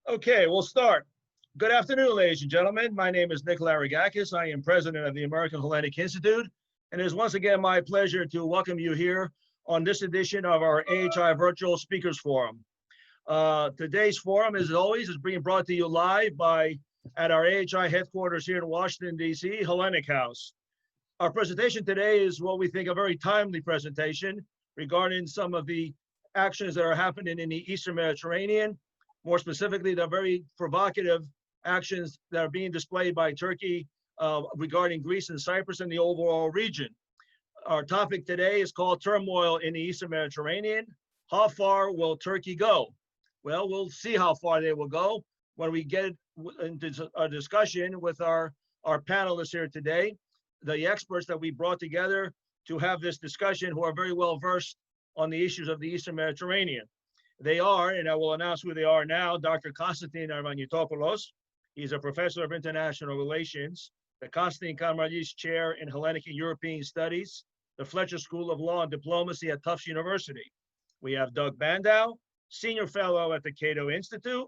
Okay, we'll start. Good afternoon, ladies and gentlemen. My name is Nick Larigakis. I am president of the American Hellenic Institute, and it is once again my pleasure to welcome you here on this edition of our AHI Virtual Speakers Forum. Today's forum, as always, is being brought to you live at our AHI headquarters here in Washington, D.C., Hellenic House. Our presentation today is what we think a very timely presentation regarding some of the actions that are happening in the Eastern Mediterranean. More specifically, the very provocative actions that are being displayed by Turkey regarding Greece and Cyprus and the overall region. Our topic today is called Turmoil in the Eastern Mediterranean. How far will Turkey go? Well, we'll see how far they will go when we get into a discussion with our panelists here today, the experts that we brought together to have this discussion who are very well versed on the issues of the Eastern Mediterranean. They are, and I will announce who they are now, Dr. CONSTANTINE ARVANITOPOULOS. He's a professor of international relations, the Karamanlis Chair in Hellenic and European Studies, the Fletcher School of Law and Diplomacy at Tufts University. We have Doug Bandow, Senior Fellow at the Cato Institute,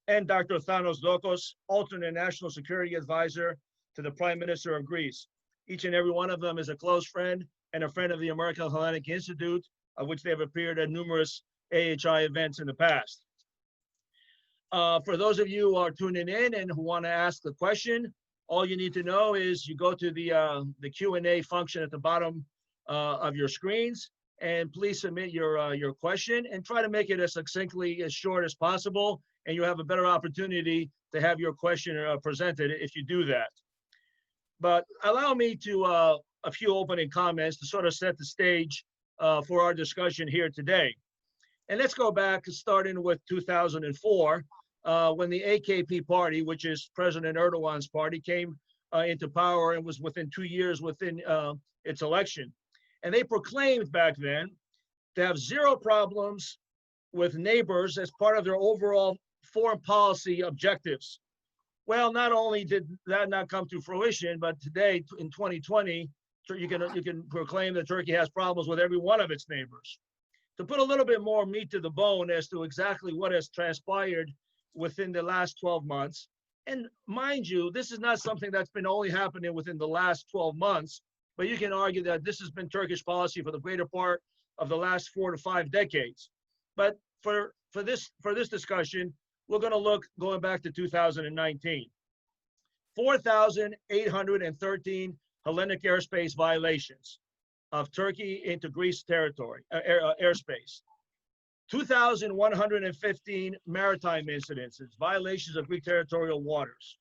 and Dr. THANOS DOKOS, alternate National Security Advisor to the Prime Minister of Greece. Each and every one of them is a close friend and a friend of the American Hellenic Institute, of which they have appeared at numerous AHI events in the past. For those of you who are tuning in and who want to ask the question, all you need to know is you go to the Q&A function at the bottom of your screens, and please submit your question and try to make it as succinctly as short as possible, and you have a better opportunity to have your question presented if you do that. But allow me to a few opening comments to sort of set the stage for our discussion here today. And let's go back, starting with 2004, when the AKP party, which is President Erdogan's party, came into power and was within 2 years within its election. And they proclaimed back then to have zero problems with neighbors as part of their overall foreign policy objectives. Well, not only did that not come to fruition, but today in 2020, you can proclaim that Turkey has problems with every one of its neighbors. To put a little bit more meat to the bone as to exactly what has transpired within the last 12 months, and mind you, this is not something that's been only happening within the last 12 months, but you can argue that this has been Turkish policy for the greater part of the last 4 to 5 decades. But for this discussion, we're going to look going back to 2019. 4,813 Hellenic airspace violations of Turkey into Greece territory, airspace. 2,115 maritime incidences, violations of Greek territorial waters.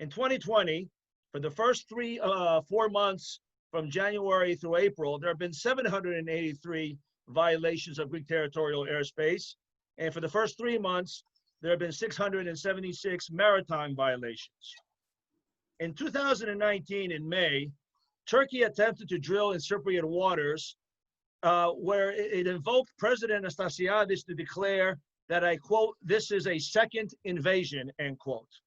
In 2020, for the first 4 months from January through April, there have been 783 violations of Greek territorial airspace. And for the first 3 months, there have been 676 maritime violations. In 2019, in May, Turkey attempted to drill in Cypriot waters where it invoked President Anastasiadis to declare that, I quote, "this is a second invasion," end quote.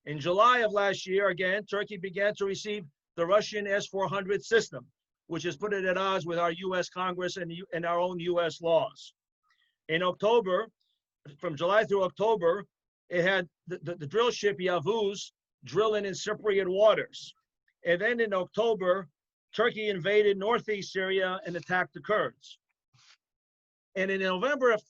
In July of last year, again, Turkey began to receive the Russian S-400 system, which has put it at odds with our US Congress and our own US laws. In October, from July through October, it had the drill ship Yavuz drilling in Cypriot waters. And then in October, Turkey invaded northeast Syria and attacked the Kurds. And in November of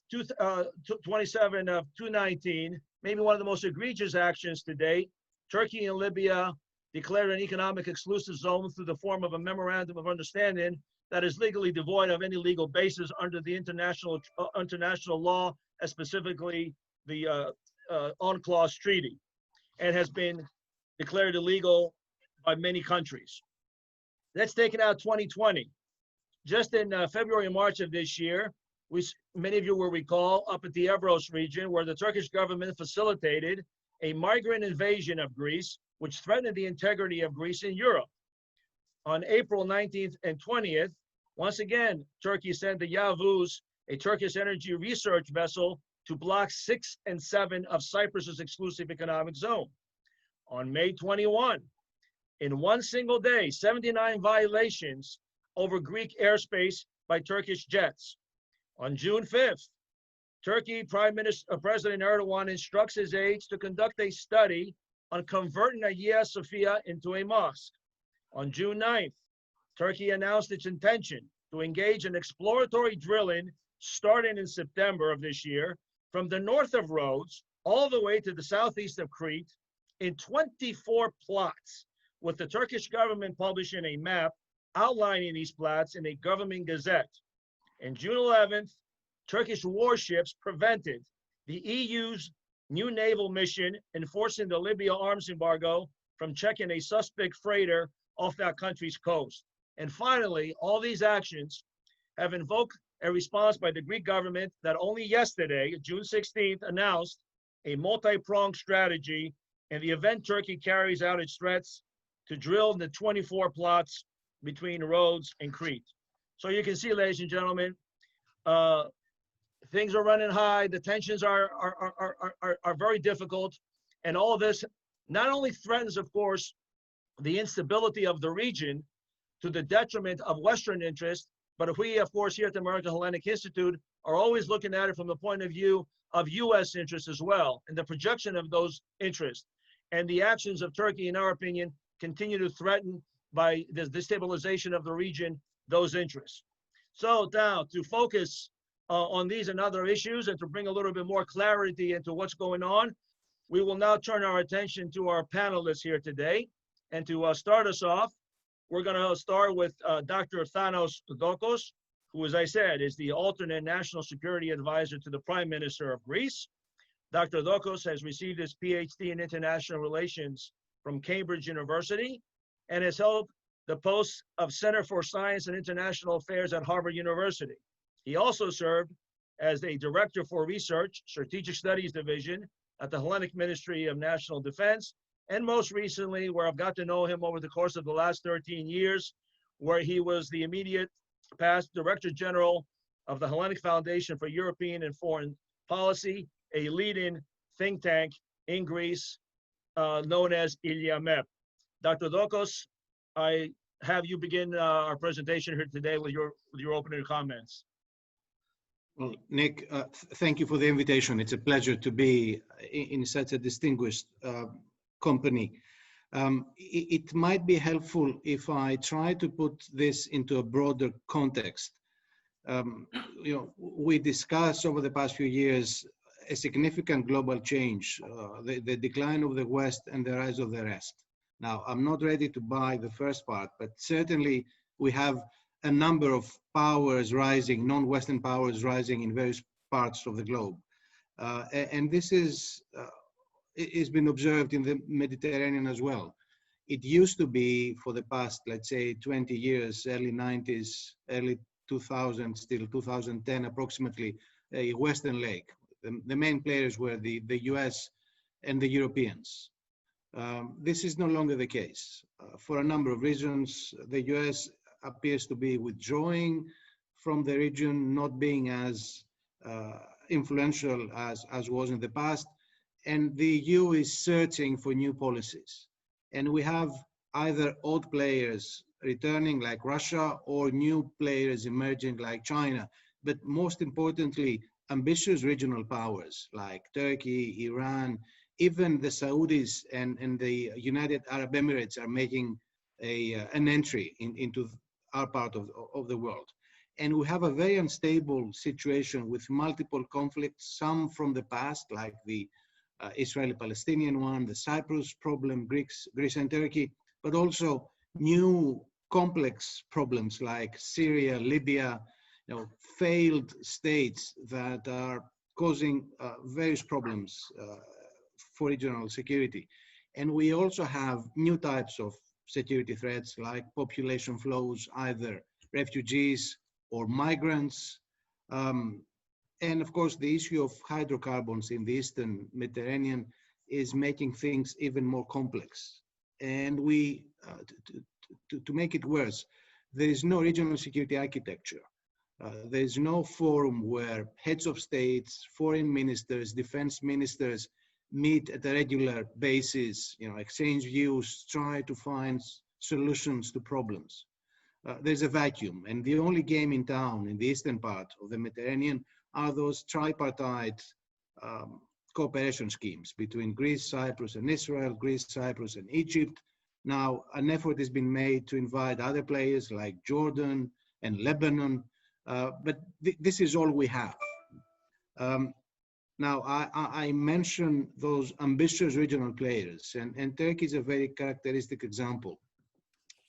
27 of 2019, maybe one of the most egregious actions to date, Turkey and Libya declared an economic exclusive zone through the form of a memorandum of understanding that is legally devoid of any legal basis under the international law, and specifically the UNCLOS Treaty, and has been declared illegal by many countries. Let's take it out 2020. Just in February and March of this year, many of you will recall, up at the Evros region, where the Turkish government facilitated a migrant invasion of Greece, which threatened the integrity of Greece in Europe. On April 19th and 20th, once again, Turkey sent the Yavuz, a Turkish energy research vessel, to blocks 6 and 7 of Cyprus's exclusive economic zone. On May 21, in one single day, 79 violations over Greek airspace by Turkish jets. On June 5th, President Erdogan instructs his aides to conduct a study on converting Hagia Sophia into a mosque. On June 9th, Turkey announced its intention to engage in exploratory drilling starting in September of this year from the north of Rhodes all the way to the southeast of Crete in 24 plots, with the Turkish government publishing a map outlining these plots in a government gazette. On June 11th, Turkish warships prevented the EU's new naval mission enforcing the Libya arms embargo from checking a suspect freighter off that country's coast. And finally, all these actions have invoked a response by the Greek government that only yesterday, June 16th, announced a multi-pronged strategy in the event Turkey carries out its threats to drill the 24 plots between Rhodes and Crete. So you can see, ladies and gentlemen, things are running high. The tensions are very difficult. And all of this not only threatens, of course, the instability of the region to the detriment of Western interests, but if we, of course, here at the American Hellenic Institute are always looking at it from the point of view of U.S. interests as well, and the projection of those interests. And the actions of Turkey, in our opinion, continue to threaten by the destabilization of the region, those interests. So now to focus on these and other issues and to bring a little bit more clarity into what's going on, we will now turn our attention to our panelists here today. And to start us off, we're going to start with Dr. THANOS, who, as I said, is the alternate national security advisor to the Prime Minister of Greece. Dr. DOKOS has received his PhD in international relations from Cambridge University and has held the post of Center for Science and International Affairs at Harvard University. He also served as a director for research, Strategic Studies Division at the Hellenic Ministry of National Defense, and most recently, where I've got to know him over the course of the last 13 years, where he was the immediate past Director General of the Hellenic Foundation for European and Foreign Policy, a leading think tank in Greece known as ILIAMEP. Dr. DOKOS, I have you begin our presentation here today with your opening comments. Well, Nick, thank you for the invitation. It's a pleasure to be in such a distinguished company. It might be helpful if I try to put this into a broader context. We discussed over the past few years a significant global change, the decline of the West and the rise of the rest. Now, I'm not ready to buy the first part, but certainly we have a number of powers rising, non-Western powers rising in various parts of the globe. And this is it's been observed in the Mediterranean as well. It used to be for the past, let's say, 20 years, early 90s, early 2000s, till 2010 approximately, a Western leg. The main players were the US and the Europeans. This is no longer the case. For a number of reasons, the US appears to be withdrawing from the region, not being as influential as was in the past. And the EU is searching for new policies. And we have either old players returning like Russia or new players emerging like China. But most importantly, ambitious regional powers like Turkey, Iran, even the Saudis and the United Arab Emirates are making an entry into our part of the world. And we have a very unstable situation with multiple conflicts, some from the past, like the Israeli-Palestinian one, the Cyprus problem, Greece and Turkey, but also new complex problems like Syria, Libya, failed states that are causing various problems for regional security. And we also have new types of security threats like population flows, either refugees or migrants. And of course, the issue of hydrocarbons in the Eastern Mediterranean is making things even more complex. And we, to make it worse, there is no regional security architecture. There is no forum where heads of states, foreign ministers, defense ministers meet at a regular basis, exchange views, try to find solutions to problems. There's a vacuum, and the only game in town in the eastern part of the Mediterranean are those tripartite cooperation schemes between Greece, Cyprus, and Israel, Greece, Cyprus, and Egypt. Now, an effort has been made to invite other players like Jordan and Lebanon, but this is all we have. Now, I mentioned those ambitious regional players, and Turkey is a very characteristic example.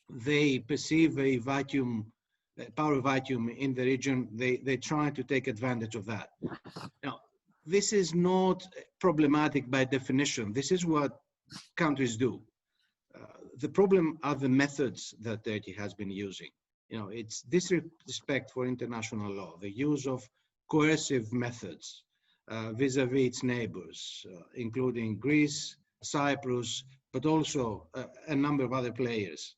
They perceive a vacuum, a power vacuum in the region. They try to take advantage of that. Now, this is not problematic by definition. This is what countries do. The problem are the methods that Turkey has been using. You know, it's disrespect for international law, the use of coercive methods vis-a-vis its neighbors, including Greece, Cyprus, but also a number of other players.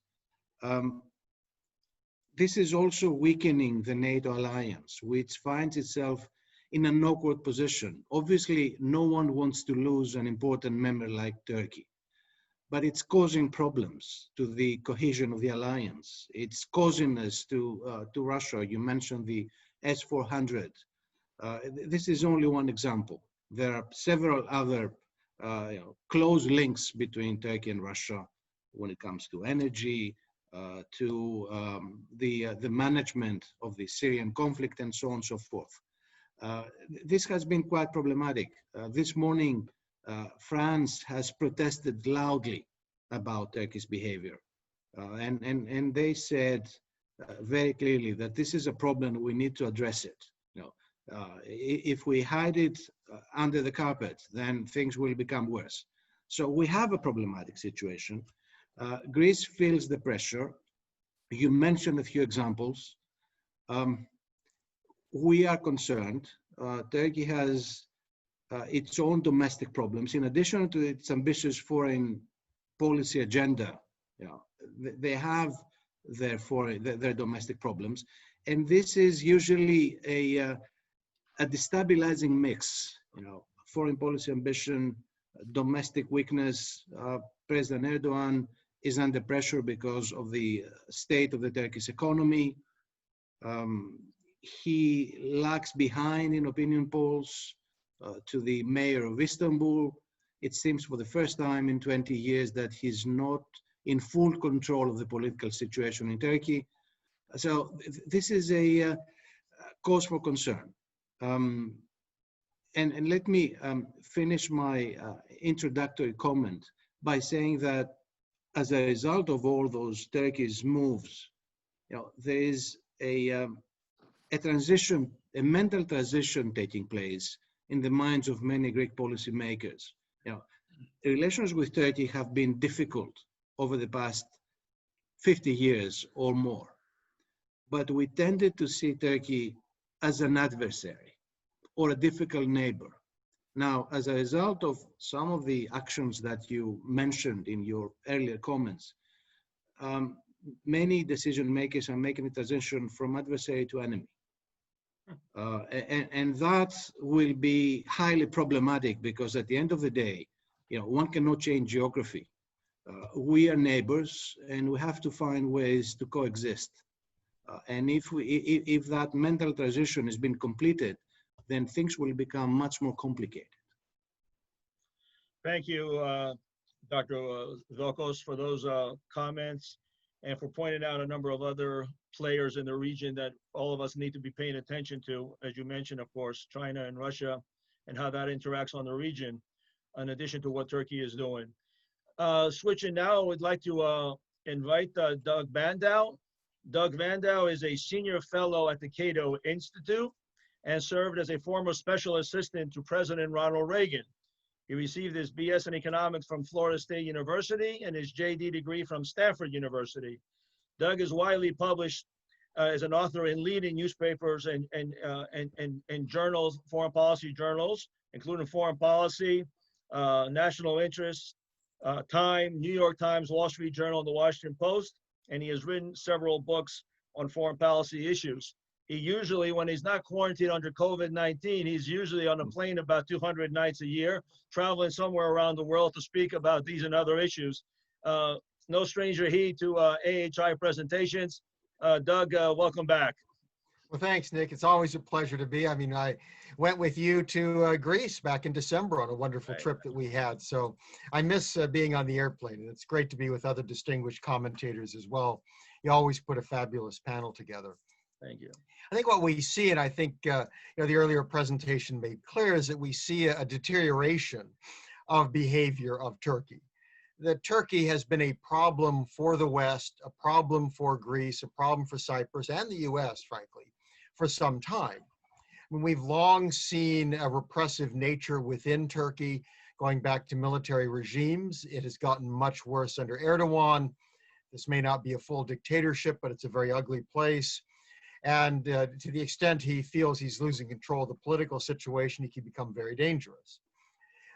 This is also weakening the NATO alliance, which finds itself in an awkward position. Obviously, no one wants to lose an important member like Turkey, but it's causing problems to the cohesion of the alliance. It's causing us to Russia. You mentioned the S-400. This is only one example. There are several other close links between Turkey and Russia when it comes to energy, to the management of the Syrian conflict, and so on and so forth. This has been quite problematic. This morning, France has protested loudly about Turkey's behavior. And they said very clearly that this is a problem, we need to address it. You know, if we hide it under the carpet, then things will become worse. So we have a problematic situation. Greece feels the pressure. You mentioned a few examples. We are concerned. Turkey has its own domestic problems. In addition to its ambitious foreign policy agenda, you know, they have their domestic problems, and this is usually a destabilizing mix. You know, foreign policy ambition, domestic weakness. President Erdogan is under pressure because of the state of the Turkish economy. He lags behind in opinion polls to the mayor of Istanbul. It seems for the first time in 20 years that he's not in full control of the political situation in Turkey. So this is a cause for concern. And let me finish my introductory comment by saying that as a result of all those Turkey's moves, you know, there is a transition, a mental transition taking place in the minds of many Greek policymakers. You know, relations with Turkey have been difficult over the past 50 years or more, but we tended to see Turkey as an adversary or a difficult neighbor. Now, as a result of some of the actions that you mentioned in your earlier comments, many decision makers are making a transition from adversary to enemy. And that will be highly problematic because at the end of the day, you know, one cannot change geography. We are neighbors and we have to find ways to coexist. And if that mental transition has been completed, then things will become much more complicated. Thank you, Dr. DOKOS, for those comments and for pointing out a number of other players in the region that all of us need to be paying attention to, as you mentioned, of course, China and Russia, and how that interacts on the region, in addition to what Turkey is doing. Switching now, I would like to invite Doug Bandow. Doug Bandow is a senior fellow at the Cato Institute and served as a former special assistant to President Ronald Reagan. He received his BS in economics from Florida State University and his JD degree from Stanford University. Doug is widely published as an author in leading newspapers and journals, foreign policy journals, including Foreign Policy, National Interest, Time, New York Times, Wall Street Journal, and the Washington Post. And he has written several books on foreign policy issues. He usually, when he's not quarantined under COVID-19, he's usually on a plane about 200 nights a year, traveling somewhere around the world to speak about these and other issues. No stranger he to AHI presentations. Doug, welcome back. Well, thanks, Nick. It's always a pleasure to be. I mean, I went with you to Greece back in December on a wonderful Right. trip that we had. So I miss being on the airplane, and it's great to be with other distinguished commentators as well. You always put a fabulous panel together. Thank you. I think what we see, and I think the earlier presentation made clear, is that we see a deterioration of behavior of Turkey. That Turkey has been a problem for the West, a problem for Greece, a problem for Cyprus and the US, frankly, for some time. I mean, we've long seen a repressive nature within Turkey, going back to military regimes. It has gotten much worse under Erdogan. This may not be a full dictatorship, but it's a very ugly place. And to the extent he feels he's losing control of the political situation, he can become very dangerous.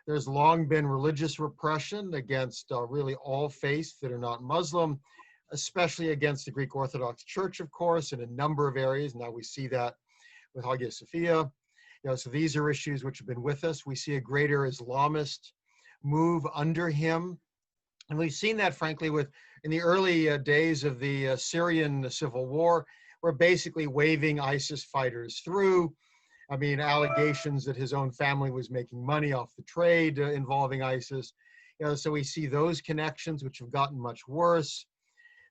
There's long been religious repression against really all faiths that are not Muslim, especially against the Greek Orthodox Church, of course, in a number of areas. Now we see that with Hagia Sophia. So these are issues which have been with us. We see a greater Islamist move under him. And we've seen that, frankly, in the early days of the Syrian civil war, we're basically waving ISIS fighters through. I mean, allegations that his own family was making money off the trade involving ISIS. So we see those connections, which have gotten much worse.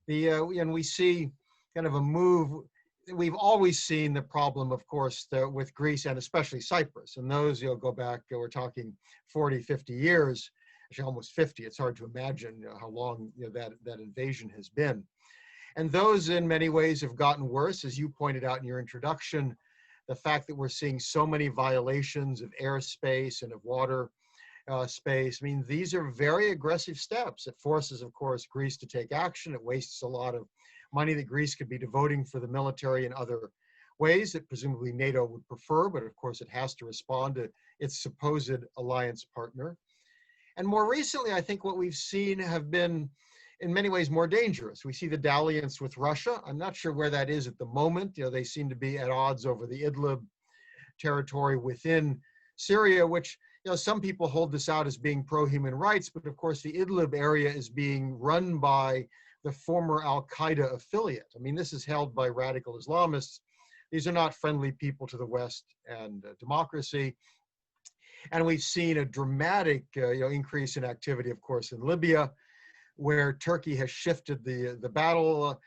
And we see kind of a move. We've always seen the problem, of course, with Greece and especially Cyprus. And those, go back, we're talking 40, 50 years, actually almost 50. It's hard to imagine how long that invasion has been. And those in many ways have gotten worse, as you pointed out in your introduction, the fact that we're seeing so many violations of airspace and of water space. I mean, these are very aggressive steps. It forces, of course, Greece to take action. It wastes a lot of money that Greece could be devoting for the military in other ways that presumably NATO would prefer, but of course it has to respond to its supposed alliance partner. And more recently, I think what we've seen have been in many ways more dangerous. We see the dalliance with Russia. I'm not sure where that is at the moment. They seem to be at odds over the Idlib territory within Syria, which some people hold this out as being pro-human rights, but of course the Idlib area is being run by the former Al-Qaeda affiliate. I mean, this is held by radical Islamists. These are not friendly people to the West and democracy. And we've seen a dramatic increase in activity, of course, in Libya, where Turkey has shifted the battle.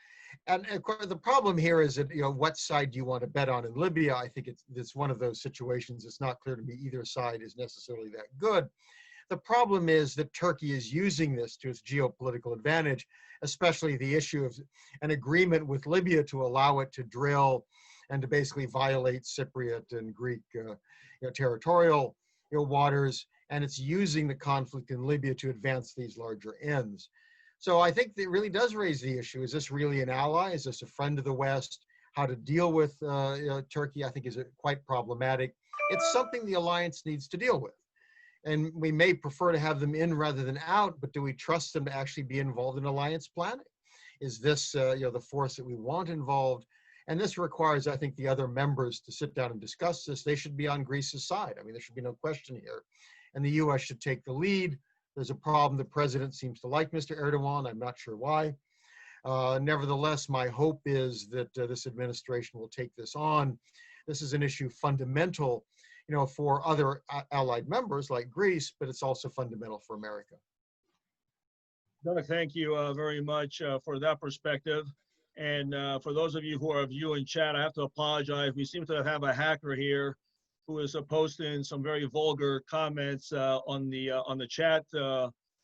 And of course, the problem here is that, what side do you want to bet on in Libya? I think it's one of those situations. It's not clear to me either side is necessarily that good. The problem is that Turkey is using this to its geopolitical advantage, especially the issue of an agreement with Libya to allow it to drill and to basically violate Cypriot and Greek territorial waters. And it's using the conflict in Libya to advance these larger ends. So I think that really does raise the issue. Is this really an ally? Is this a friend of the West? How to deal with Turkey, I think, is quite problematic. It's something the alliance needs to deal with. And we may prefer to have them in rather than out, but do we trust them to actually be involved in alliance planning? Is this the force that we want involved? And this requires, I think, the other members to sit down and discuss this. They should be on Greece's side. I mean, there should be no question here. And the US should take the lead. There's a problem. The president seems to like Mr. Erdogan. I'm not sure why. Nevertheless, my hope is that this administration will take this on. This is an issue fundamental, for other allied members like Greece, but it's also fundamental for America. Doug, thank you very much for that perspective. And for those of you who are viewing chat, I have to apologize. We seem to have a hacker here who is posting some very vulgar comments on the chat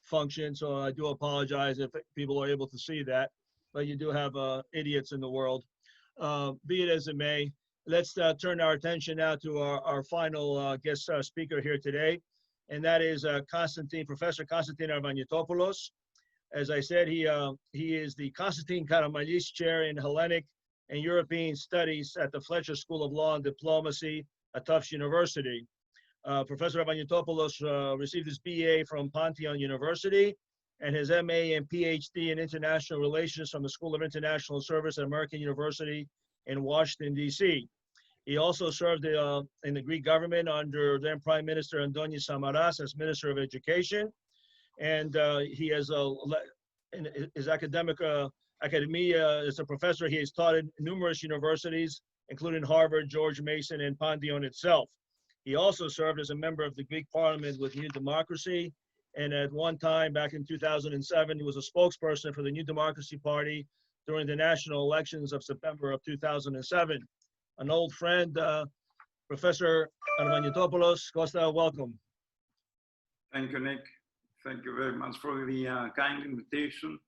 function. So I do apologize if people are able to see that, but you do have idiots in the world. Be it as it may, let's turn our attention now to our final guest speaker here today, and that is Professor Constantine Arvanitopoulos. As I said, he is the Constantine Karamanlis Chair in Hellenic and European Studies at the Fletcher School of Law and Diplomacy at Tufts University. Professor Arvanitopoulos received his BA from Pantheon University and his MA and PhD in International Relations from the School of International Service at American University in Washington, D.C. He also served in the Greek government under then Prime Minister Antonis Samaras as Minister of Education. And he has in his academia as a professor. He has taught at numerous universities including Harvard, George Mason, and Pantheon itself. He also served as a member of the Greek Parliament with New Democracy, and at one time, back in 2007, he was a spokesperson for the New Democracy Party during the national elections of September of 2007. An old friend, Professor ARVANITOPOULOS. Costa, welcome. Thank you, Nick. Thank you very much for the kind invitation.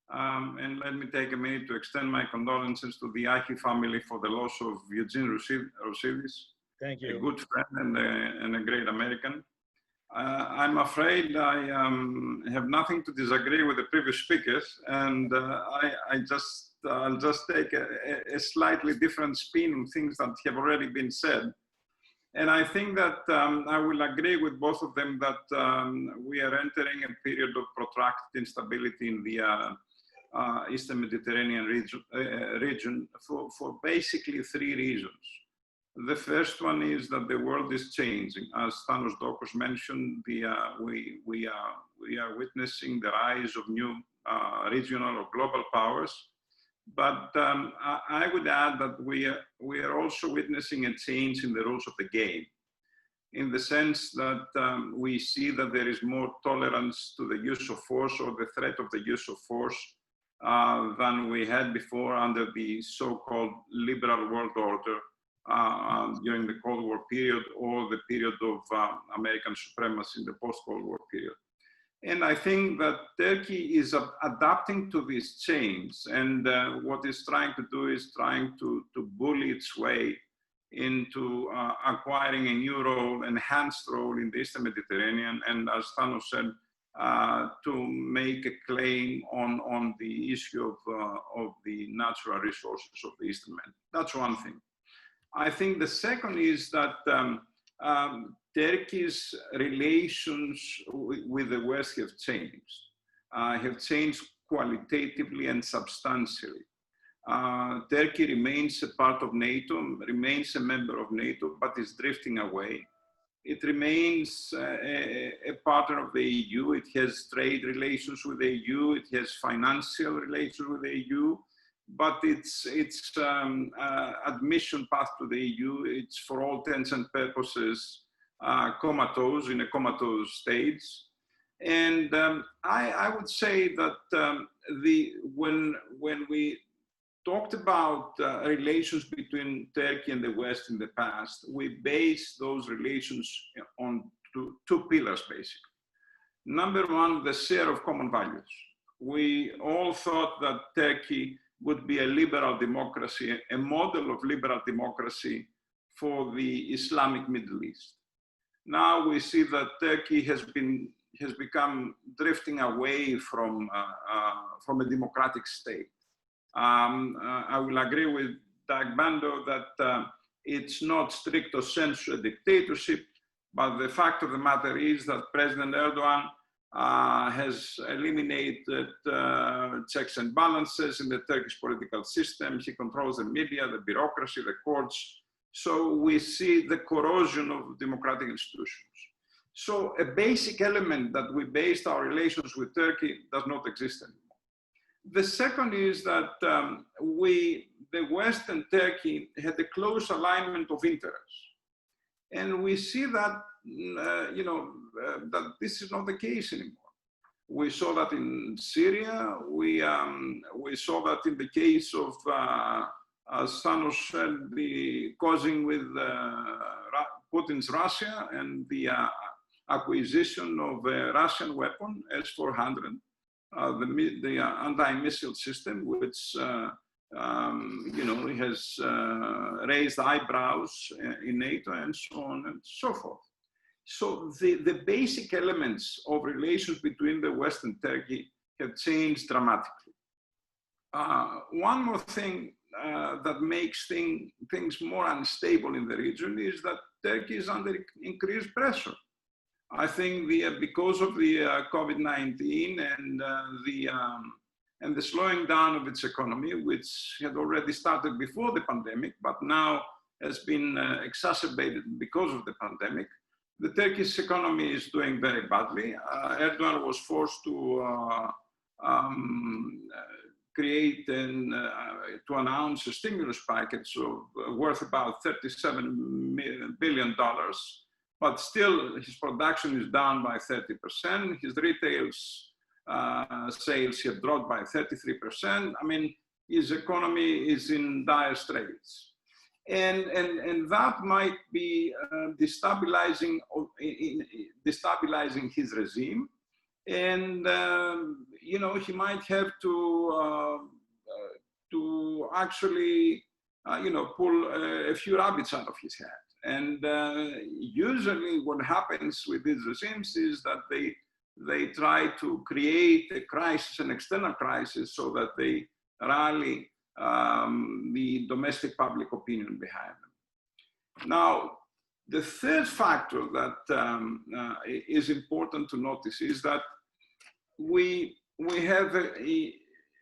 And let me take a minute to extend my condolences to the Aki family for the loss of Eugene Roussidis. Thank you. A good friend and a great American. I'm afraid I have nothing to disagree with the previous speakers, and I'll just take a slightly different spin on things that have already been said. And I think that I will agree with both of them that we are entering a period of protracted instability in the Eastern Mediterranean region for basically three reasons. The first one is that the world is changing. As THANOS DOKOS mentioned, we are witnessing the rise of new regional or global powers. But I would add that we are also witnessing a change in the rules of the game, in the sense that we see that there is more tolerance to the use of force or the threat of the use of force than we had before under the so-called liberal world order during the Cold War period or the period of American supremacy in the post-Cold War period. And I think that Turkey is adapting to this change, and what it's trying to do is trying to bully its way into acquiring a new role, enhanced role in the Eastern Mediterranean, and as Thanos said, to make a claim on the issue of the natural resources of the Eastern Med. That's one thing. I think the second is that Turkey's relations with the West have changed qualitatively and substantially. Turkey remains a part of NATO, remains a member of NATO, but is drifting away. It remains a partner of the EU. It has trade relations with the EU. It has financial relations with the EU. But its admission path to the EU, it's for all intents and purposes comatose, in a comatose stage. And I would say that when we talked about relations between Turkey and the West in the past, we based those relations on two pillars, basically. Number one, the share of common values. We all thought that Turkey would be a liberal democracy, a model of liberal democracy for the Islamic Middle East. Now we see that Turkey has become drifting away from a democratic state. I will agree with Bandow that it's not stricto sensu a dictatorship, but the fact of the matter is that President Erdogan has eliminated checks and balances in the Turkish political system. He controls the media, the bureaucracy, the courts. So we see the corrosion of democratic institutions. So a basic element that we based our relations with Turkey does not exist anymore. The second is that the West and Turkey had a close alignment of interests. And we see that, that this is not the case anymore. We saw that in Syria. We saw that in the case of, as Thanos said, the causing with Putin's Russia and the acquisition of a Russian weapon, S-400, the anti-missile system, which has raised eyebrows in NATO and so on and so forth. So the basic elements of relations between the West and Turkey have changed dramatically. One more thing that makes things more unstable in the region is that Turkey is under increased pressure. I think because of the COVID-19 and the slowing down of its economy, which had already started before the pandemic, but now has been exacerbated because of the pandemic, the Turkish economy is doing very badly. Erdogan was forced to create and to announce a stimulus package worth about $37 billion, but still his production is down by 30%. His retail sales have dropped by 33%. I mean, his economy is in dire straits. And that might be destabilizing his regime. And, you know, he might have to actually, you know, pull a few rabbits out of his hat. And usually what happens with these regimes is that they try to create a crisis, an external crisis, so that they rally the domestic public opinion behind them. Now, the third factor that is important to notice is that we have a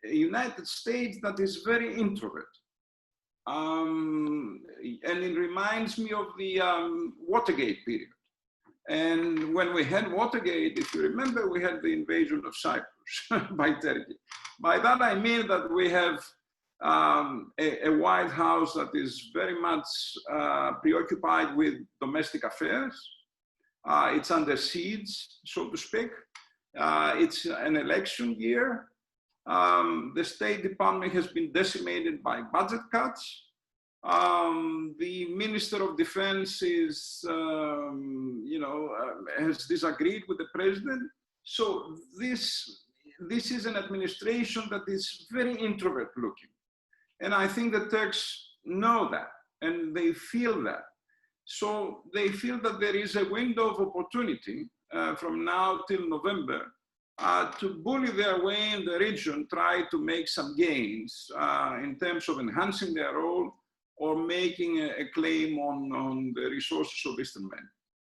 United States that is very introvert. And it reminds me of the Watergate period. And when we had Watergate, if you remember, we had the invasion of Cyprus by Turkey. By that I mean that we have a White House that is very much preoccupied with domestic affairs. It's under siege, so to speak. It's an election year. The State Department has been decimated by budget cuts. The Minister of Defense is, you know, has disagreed with the president. So this is an administration that is very introvert looking. And I think the Turks know that, and they feel that. So they feel that there is a window of opportunity from now till November to bully their way in the region, try to make some gains in terms of enhancing their role or making a claim on the resources of Eastern Med.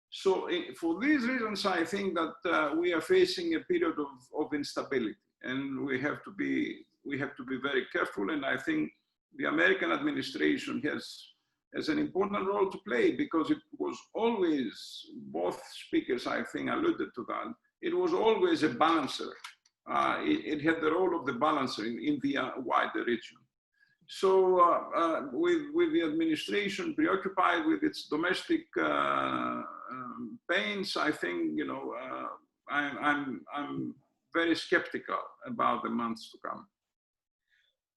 So for these reasons, I think that we are facing a period of instability, and we have to be very careful. And I think the American administration has an important role to play, because it was always, both speakers I think alluded to that, it was always a balancer. It had the role of the balancer in the wider region. So with the administration preoccupied with its domestic pains, I think, you know, I'm very skeptical about the months to come.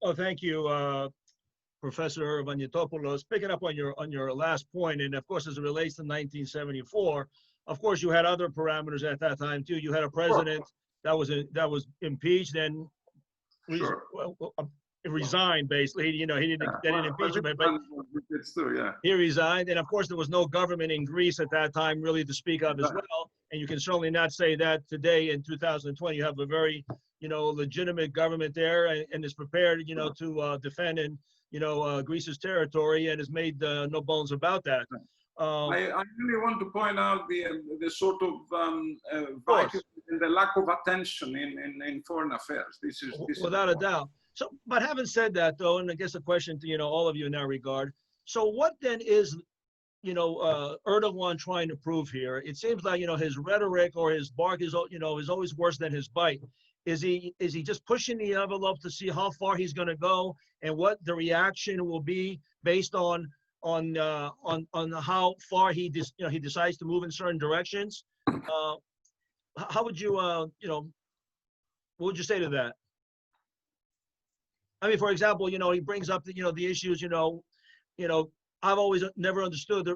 Oh, thank you, Professor Arvanitopoulos. Picking up on your last point, and of course, as it relates to 1974, of course, you had other parameters at that time too. You had a president that was impeached and resigned, basically. You know, he didn't impeach him, but it's true, yeah. He resigned, and of course, there was no government in Greece at that time really to speak of as well. And you can certainly not say that today in 2020. You have a very, you know, legitimate government there, and is prepared, you know, to defend and, you know, Greece's territory, and has made no bones about that. I really want to point out the sort of vacuum and the lack of attention in foreign affairs. This is without a doubt. So, but having said that, though, and I guess a question to, you know, all of you in that regard. So, what then is, you know, Erdogan trying to prove here? It seems like, you know, his rhetoric or his bark is, you know, is always worse than his bite. Is he just pushing the envelope to see how far he's going to go and what the reaction will be based on how far he decides to move in certain directions? How would you you know, what would you say to that? I mean, for example, you know, he brings up the issues, you know, I've always never understood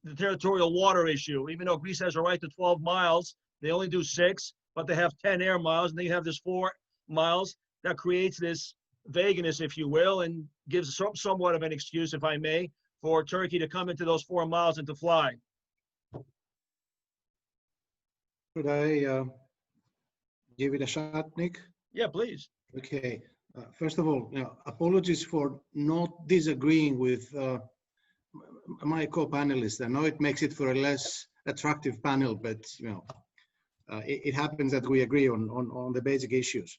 the territorial water issue. Even though Greece has a right to 12 miles, they only do 6, but they have 10 air miles, and then you have this 4 miles that creates this vagueness, if you will, and gives somewhat of an excuse, if I may, for Turkey to come into those 4 miles and to fly. Could I give it a shot, Nick? Yeah, please. Okay. First of all, apologies for not disagreeing with my co-panelists. I know it makes it for a less attractive panel, but you know, it happens that we agree on the basic issues.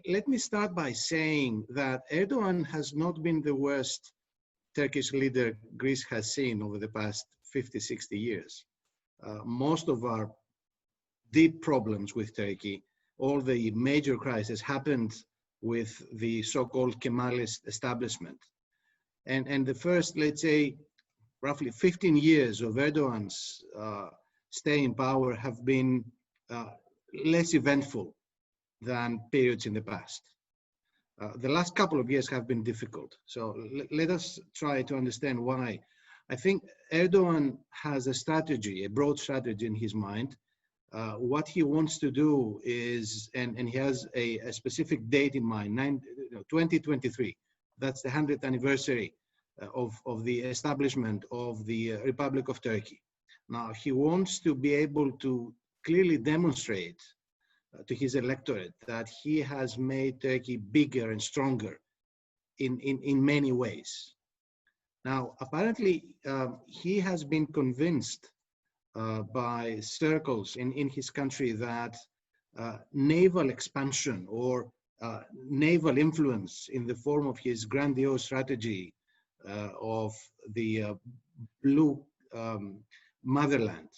Let me start by saying that Erdogan has not been the worst Turkish leader Greece has seen over the past 50, 60 years. Most of our deep problems with Turkey, all the major crises happened with the so-called Kemalist establishment. And the first, let's say, roughly 15 years of Erdogan's stay in power have been less eventful than periods in the past. The last couple of years have been difficult. So let us try to understand why. I think Erdogan has a strategy, a broad strategy in his mind. What he wants to do is, and he has a specific date in mind, 2023. That's the 100th anniversary of the establishment of the Republic of Turkey. Now, he wants to be able to clearly demonstrate to his electorate that he has made Turkey bigger and stronger in many ways. Now, apparently, he has been convinced by circles in his country that naval expansion or naval influence in the form of his grandiose strategy of the blue motherland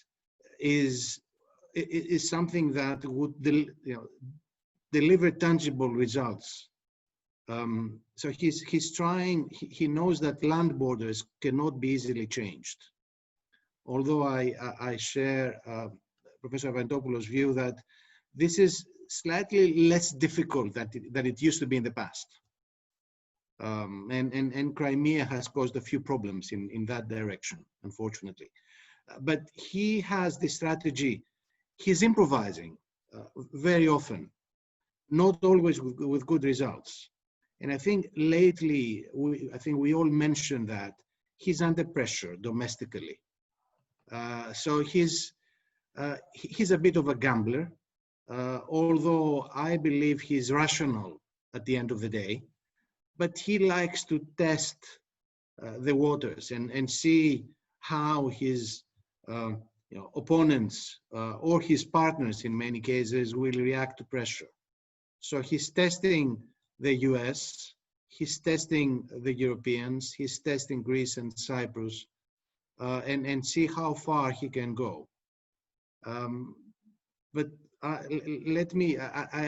is something that would deliver tangible results. So he's trying, he knows that land borders cannot be easily changed. Although I share Professor Avranitopoulos' view that this is slightly less difficult than it used to be in the past. And Crimea has caused a few problems in that direction, unfortunately. But he has the strategy, he's improvising very often, not always with good results. And I think lately, I think we all mentioned that he's under pressure domestically. So he's a bit of a gambler, although I believe he's rational at the end of the day. But he likes to test the waters and see how his opponents or his partners in many cases will react to pressure. So he's testing the US, he's testing the Europeans, he's testing Greece and Cyprus, and see how far he can go. But I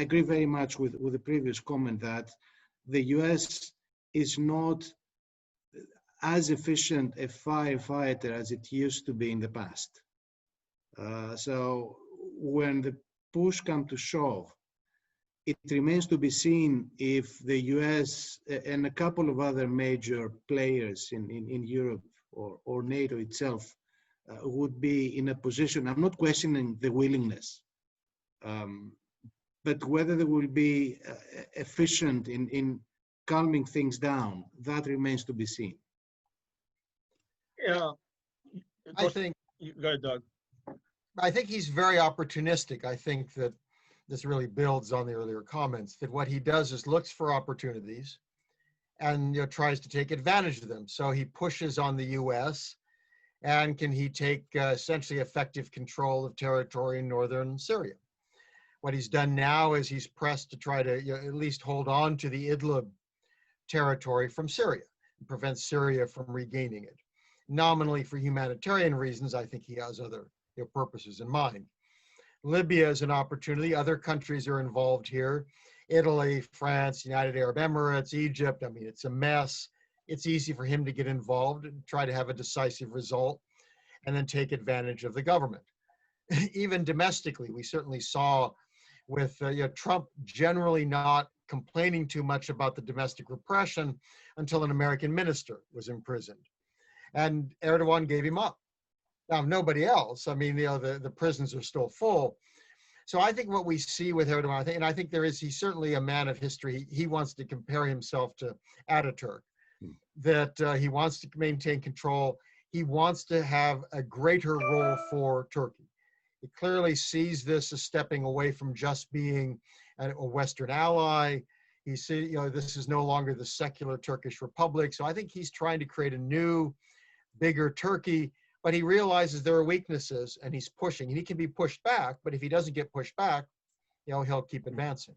agree very much with the previous comment that the US is not as efficient a firefighter as it used to be in the past. So when the push comes to shove, it remains to be seen if the US and a couple of other major players in Europe or NATO itself would be in a position, I'm not questioning the willingness, but whether they will be efficient in calming things down, that remains to be seen. Yeah. I think, Go ahead, Doug. I think he's very opportunistic. I think that this really builds on the earlier comments, that what he does is looks for opportunities and tries to take advantage of them. So he pushes on the US, and can he take essentially effective control of territory in northern Syria? What he's done now is he's pressed to try to at least hold on to the Idlib territory from Syria and prevent Syria from regaining it. Nominally for humanitarian reasons, I think he has other purposes in mind. Libya is an opportunity. Other countries are involved here. Italy, France, United Arab Emirates, Egypt. I mean, it's a mess. It's easy for him to get involved and try to have a decisive result and then take advantage of the government. Even domestically, we certainly saw with Trump generally not complaining too much about the domestic repression until an American minister was imprisoned. And Erdogan gave him up. Now, nobody else. I mean, the prisons are still full. So I think what we see with Erdogan, I think he's certainly a man of history. He wants to compare himself to Ataturk, that he wants to maintain control. He wants to have a greater role for Turkey. He clearly sees this as stepping away from just being a Western ally. He sees, this is no longer the secular Turkish Republic. So I think he's trying to create a new, bigger Turkey. But he realizes there are weaknesses, and he's pushing. And he can be pushed back, but if he doesn't get pushed back, he'll keep advancing.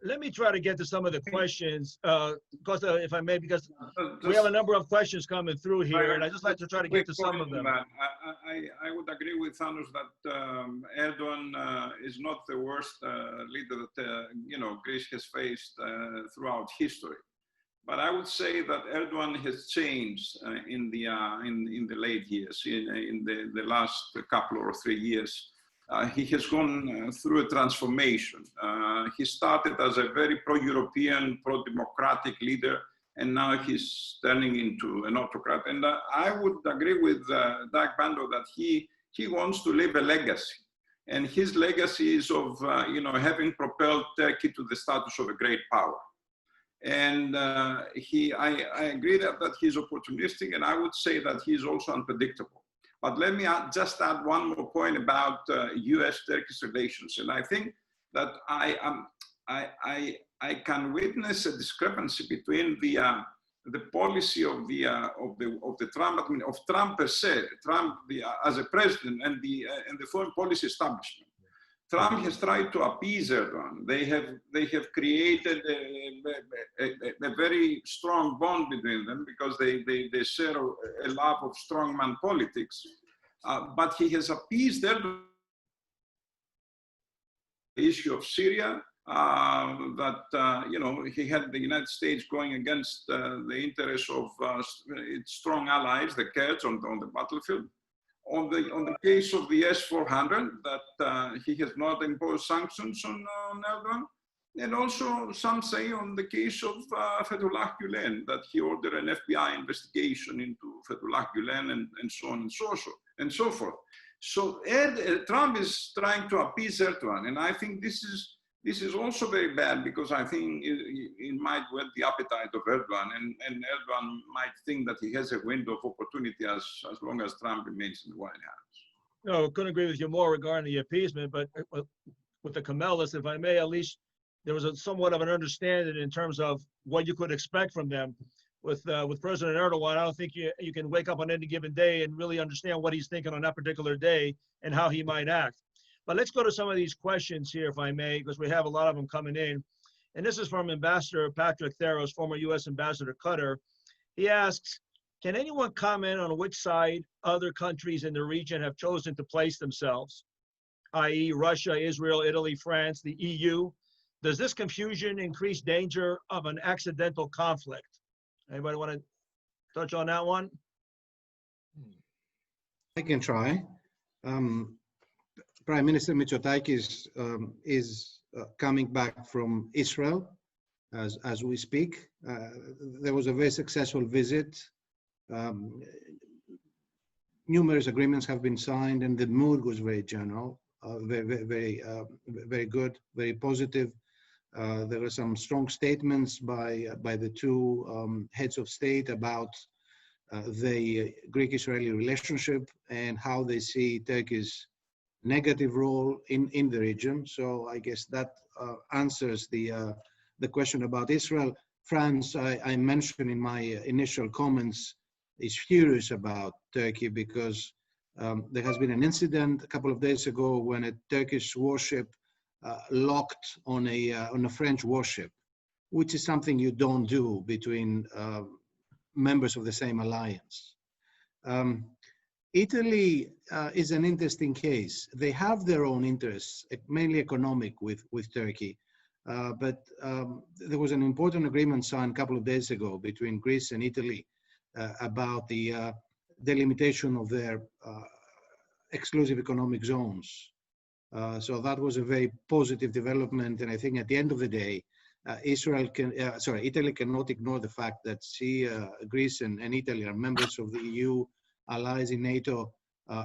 let me try to get to some of the questions, because if I may, because Just- we have a number of questions coming through here, and I just like to try to get to quick some point of them. on that. I would agree with Thanos that Erdogan is not the worst leader that Greece has faced throughout history. But I would say that Erdogan has changed in the late years, in the last couple or 3 years. He has gone through a transformation. He started as a very pro-European, pro-democratic leader, and now he's turning into an autocrat. And I would agree with Bandow that he wants to leave a legacy. And his legacy is of having propelled Turkey to the status of a great power. And I agree that he's opportunistic, and I would say that he's also unpredictable. But let me just add one more point about US-Turkish relations. And I think that I can witness a discrepancy between the policy of the Trump, of Trump per se, Trump as a president, and the foreign policy establishment. Trump has tried to appease Erdogan. They have created a very strong bond between them because they share a love of strongman politics. But he has appeased Erdogan. The issue of Syria, he had the United States going against the interests of its strong allies, the Kurds, on the battlefield. On the case of the S-400, that he has not imposed sanctions on Erdogan, and also some say on the case of Fethullah Gulen, that he ordered an FBI investigation into Fethullah Gulen and so on and so forth. So Trump is trying to appease Erdogan, and I think this is also very bad because I think it might whet the appetite of Erdogan, and Erdogan might think that he has a window of opportunity as long as Trump remains in the White House. No, couldn't agree with you more regarding the appeasement, but with the Karamanlis, if I may, at least there was somewhat of an understanding in terms of what you could expect from them. With President Erdogan, I don't think you can wake up on any given day and really understand what he's thinking on that particular day and how he might act. But let's go to some of these questions here, if I may, because we have a lot of them coming in. And this is from Ambassador Patrick Theros, former U.S. Ambassador to Qatar. He asks, can anyone comment on which side other countries in the region have chosen to place themselves, i.e. Russia, Israel, Italy, France, the EU? Does this confusion increase danger of an accidental conflict? Anybody want to touch on that one? I can try. Prime Minister Mitsotakis is coming back from Israel as we speak. There was a very successful visit. Numerous agreements have been signed, and the mood was very general, very good, very positive. There were some strong statements by the two heads of state about the Greek-Israeli relationship and how they see Turkey's negative role in the region. So I guess that answers the question about Israel. France, I mentioned in my initial comments, is furious about Turkey because there has been an incident a couple of days ago when a Turkish warship locked on a French warship, which is something you don't do between members of the same alliance. Italy is an interesting case. They have their own interests, mainly economic, with Turkey. But there was an important agreement signed a couple of days ago between Greece and Italy about the delimitation of their exclusive economic zones. So that was a very positive development, and I think at the end of the day, Italy cannot ignore the fact that Greece and Italy are members of the EU, allies in NATO,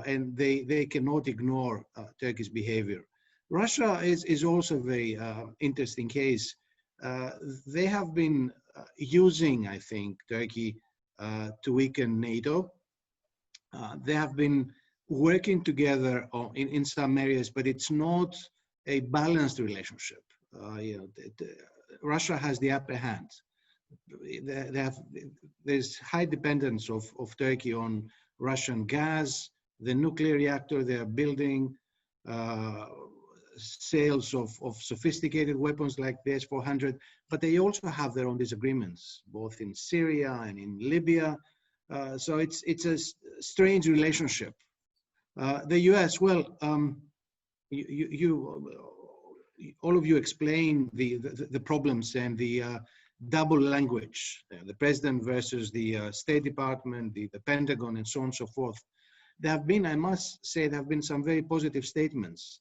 and they cannot ignore Turkey's behavior. Russia is also a very interesting case. They have been using, I think, Turkey to weaken NATO. They have been working together in some areas, but it's not a balanced relationship. Russia has the upper hand. There's high dependence of Turkey on Russian gas, the nuclear reactor they are building, sales of sophisticated weapons like the S-400, but they also have their own disagreements, both in Syria and in Libya. So it's a strange relationship. The US, well, all of you explain the problems and the double language, the president versus the State Department, the Pentagon, and so on and so forth. There have been, I must say, there have been some very positive statements,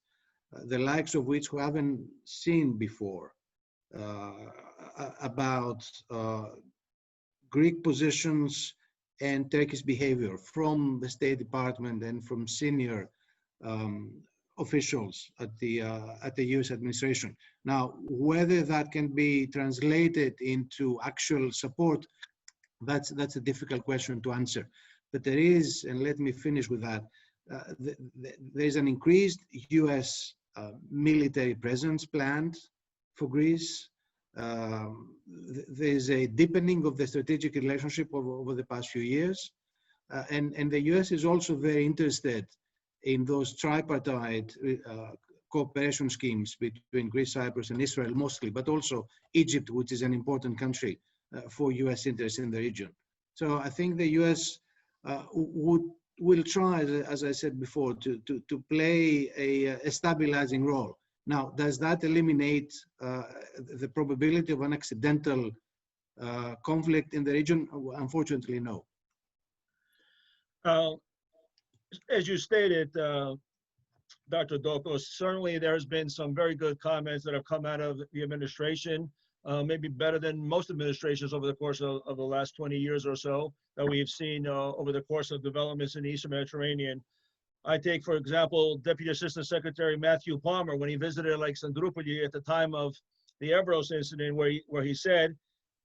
the likes of which we haven't seen before, about Greek positions and Turkish behavior from the State Department and from senior officials at the US administration. Now, whether that can be translated into actual support, that's a difficult question to answer. But there is, and let me finish with that, there's an increased US military presence planned for Greece. There's a deepening of the strategic relationship over the past few years. And the US is also very interested in those tripartite cooperation schemes between Greece, Cyprus, and Israel mostly, but also Egypt, which is an important country for US interests in the region. So I think the US will try, as I said before, to play a stabilizing role. Now, does that eliminate the probability of an accidental conflict in the region? Unfortunately, no. As you stated, Dr. DOKOS, certainly there's been some very good comments that have come out of the administration, maybe better than most administrations over the course of the last 20 years or so that we've seen over the course of developments in the Eastern Mediterranean. I take, for example, Deputy Assistant Secretary Matthew Palmer, when he visited Alexandroupoli at the time of the Evros incident, where he said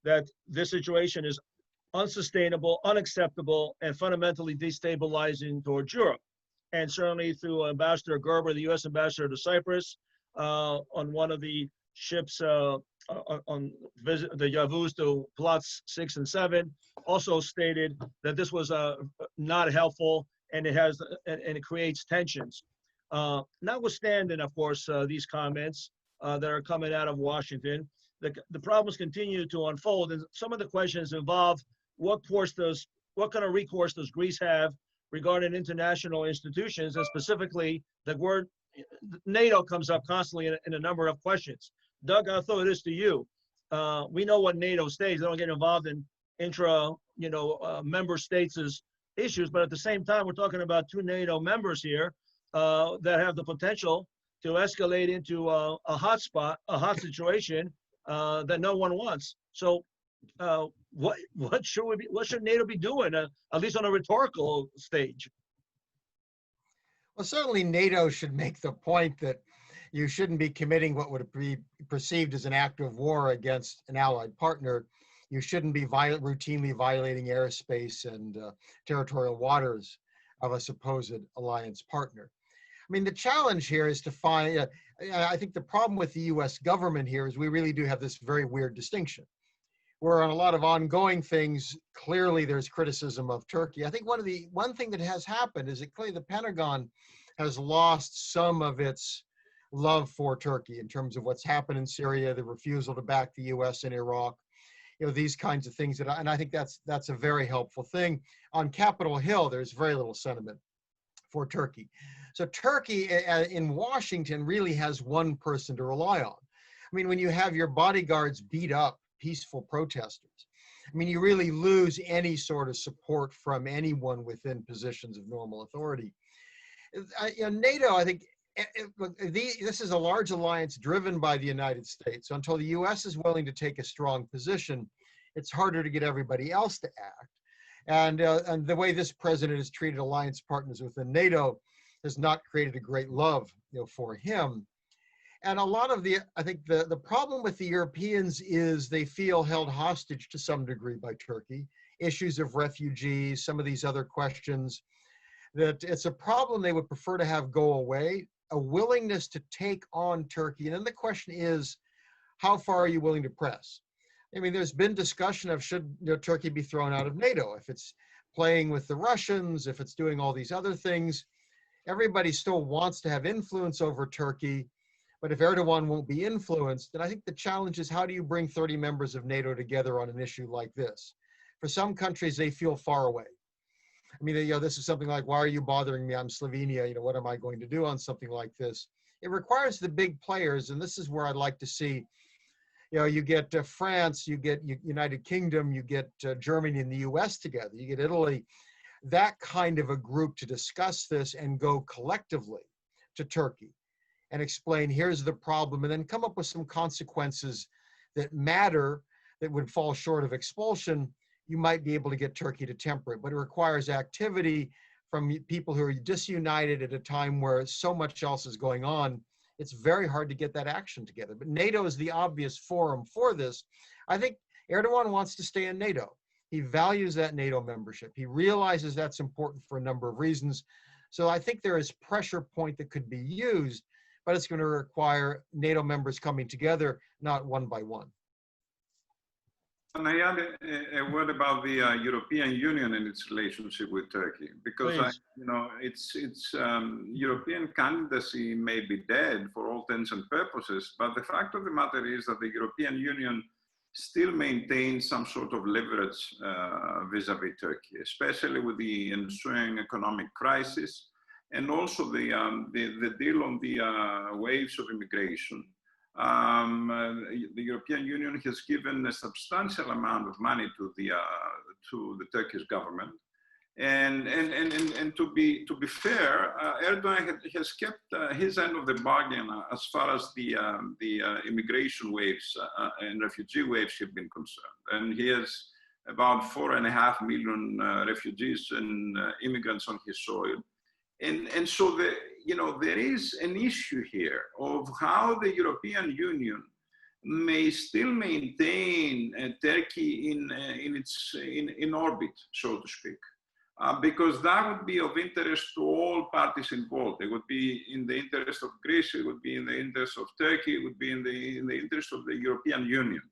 that this situation is unsustainable, unacceptable, and fundamentally destabilizing towards Europe. And certainly through Ambassador Gerber, the US ambassador to Cyprus, on one of the ships on visit the Yavuz to plots 6 and 7, also stated that this was not helpful, and it creates tensions. Notwithstanding, of course, these comments that are coming out of Washington, the problems continue to unfold, and some of the questions involve what kind of recourse does Greece have regarding international institutions, and specifically the word NATO comes up constantly in a number of questions. Doug, I'll throw this to you. We know what NATO states. They don't get involved in member states' issues, but at the same time, we're talking about 2 NATO members here that have the potential to escalate into a hot spot, a hot situation that no one wants. So what should NATO be doing, at least on a rhetorical stage? Well, certainly NATO should make the point that you shouldn't be committing what would be perceived as an act of war against an allied partner. You shouldn't be routinely violating airspace and territorial waters of a supposed alliance partner. I mean, the challenge here is to find, I think the problem with the US government here is we really do have this very weird distinction. Where on a lot of ongoing things, clearly there's criticism of Turkey. I think one thing that has happened is that clearly the Pentagon has lost some of its love for Turkey in terms of what's happened in Syria, the refusal to back the US in Iraq, these kinds of things. And I think that's a very helpful thing. On Capitol Hill, there's very little sentiment for Turkey. So Turkey in Washington really has one person to rely on. I mean, when you have your bodyguards beat up peaceful protesters, I mean, you really lose any sort of support from anyone within positions of normal authority. NATO, I think, this is a large alliance driven by the United States. So until the US is willing to take a strong position, it's harder to get everybody else to act. And the way this president has treated alliance partners within NATO has not created a great love for him. And a lot of I think the problem with the Europeans is they feel held hostage to some degree by Turkey. Issues of refugees, some of these other questions, that it's a problem they would prefer to have go away, a willingness to take on Turkey. And then the question is, how far are you willing to press? I mean, there's been discussion of should Turkey be thrown out of NATO, if it's playing with the Russians, if it's doing all these other things. Everybody still wants to have influence over Turkey, But if Erdogan won't be influenced, then I think the challenge is how do you bring 30 members of NATO together on an issue like this? For some countries, they feel far away. I mean, this is something like, why are you bothering me? I'm Slovenia. What am I going to do on something like this? It requires the big players, and this is where I'd like to see, you get France, you get United Kingdom, you get Germany and the US together, you get Italy, that kind of a group to discuss this and go collectively to Turkey and explain, here's the problem, and then come up with some consequences that matter, that would fall short of expulsion. You might be able to get Turkey to temper it, but it requires activity from people who are disunited at a time where so much else is going on. It's very hard to get that action together. But NATO is the obvious forum for this. I think Erdogan wants to stay in NATO. He values that NATO membership. He realizes that's important for a number of reasons. So I think there is pressure point that could be used, but it's going to require NATO members coming together, not one by one. And I add a word about the European Union and its relationship with Turkey, because European candidacy may be dead for all intents and purposes, but the fact of the matter is that the European Union still maintains some sort of leverage vis-a-vis Turkey, especially with the ensuing economic crisis, and also the deal on the waves of immigration. The European Union has given a substantial amount of money to the Turkish government, and to be fair, Erdogan has kept his end of the bargain as far as the immigration waves and refugee waves have been concerned, and he has about 4.5 million refugees and immigrants on his soil. And so there is an issue here of how the European Union may still maintain Turkey in orbit, so to speak, because that would be of interest to all parties involved. It would be in the interest of Greece, it would be in the interest of Turkey, it would be in the interest of the European Union.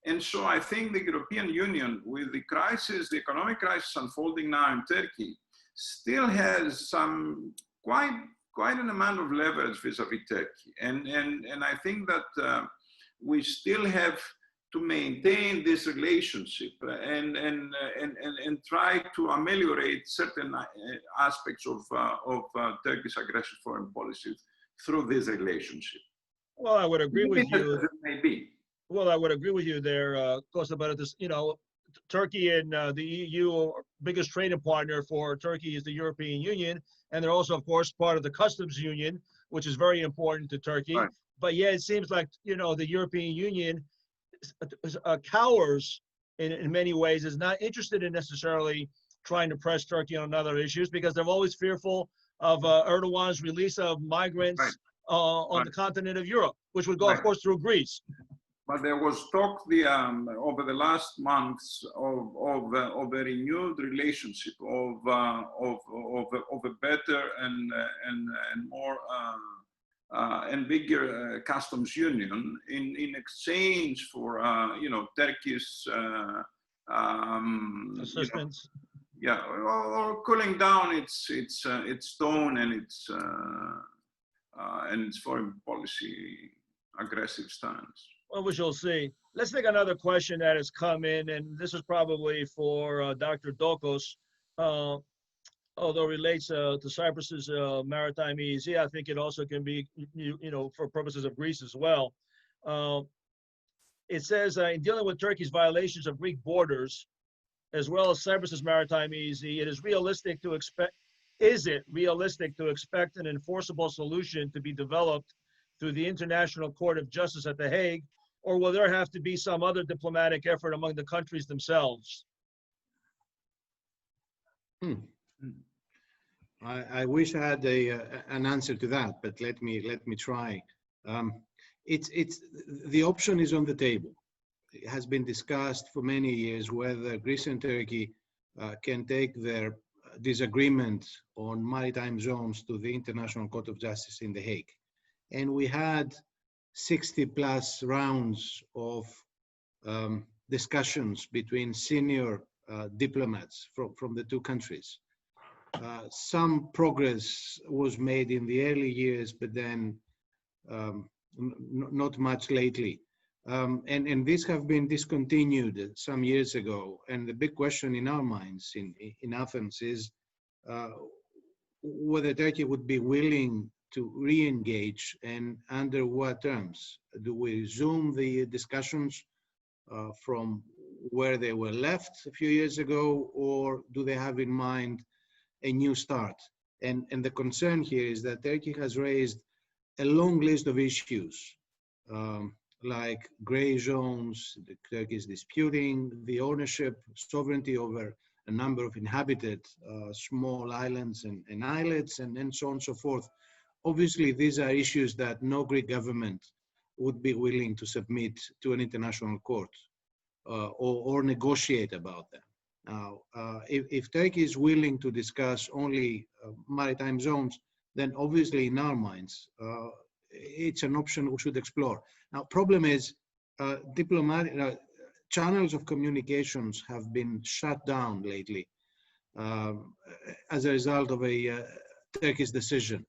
And so I think the European Union, with the crisis, the economic crisis unfolding now in Turkey, still has some quite an amount of leverage vis-a-vis Turkey, and I think that we still have to maintain this relationship and try to ameliorate certain aspects of Turkish aggressive foreign policy through this relationship. Well, I would agree with you. Maybe. Well, I would agree with you there, Costa, about this. Turkey and the EU, biggest trading partner for Turkey is the European Union, and they're also, of course, part of the customs union, which is very important to Turkey. Right. But yeah, it seems like the European Union cowers in many ways, is not interested in necessarily trying to press Turkey on other issues, because they're always fearful of Erdogan's release of migrants on the continent of Europe, which would go, of course, through Greece. But there was talk over the last months of a renewed relationship, of a better and more and bigger customs union in exchange for Turkey's assistance. Or cooling down its tone and its foreign policy aggressive stance. Well, we shall see. Let's take another question that has come in, and this is probably for Dr. DOKOS, although it relates to Cyprus's maritime EEZ. I think it also can be, for purposes of Greece as well. It says, in dealing with Turkey's violations of Greek borders, as well as Cyprus's maritime EEZ, is it realistic to expect an enforceable solution to be developed through the International Court of Justice at The Hague, or will there have to be some other diplomatic effort among the countries themselves? I wish I had an answer to that, but let me try. The option is on the table. It has been discussed for many years whether Greece and Turkey can take their disagreement on maritime zones to the International Court of Justice in The Hague. And we had 60+ rounds of discussions between senior diplomats from the two countries. Some progress was made in the early years, but then not much lately. And these have been discontinued some years ago. And the big question in our minds in Athens is whether Turkey would be willing to re-engage and under what terms. Do we resume the discussions from where they were left a few years ago, or do they have in mind a new start? And the concern here is that Turkey has raised a long list of issues, like gray zones, Turkey is disputing the ownership, sovereignty over a number of inhabited small islands and islets, and so on and so forth. Obviously, these are issues that no Greek government would be willing to submit to an international court or negotiate about them. Now, if Turkey is willing to discuss only maritime zones, then obviously in our minds, it's an option we should explore. Now, problem is diplomatic channels of communications have been shut down lately as a result of a Turkish decision.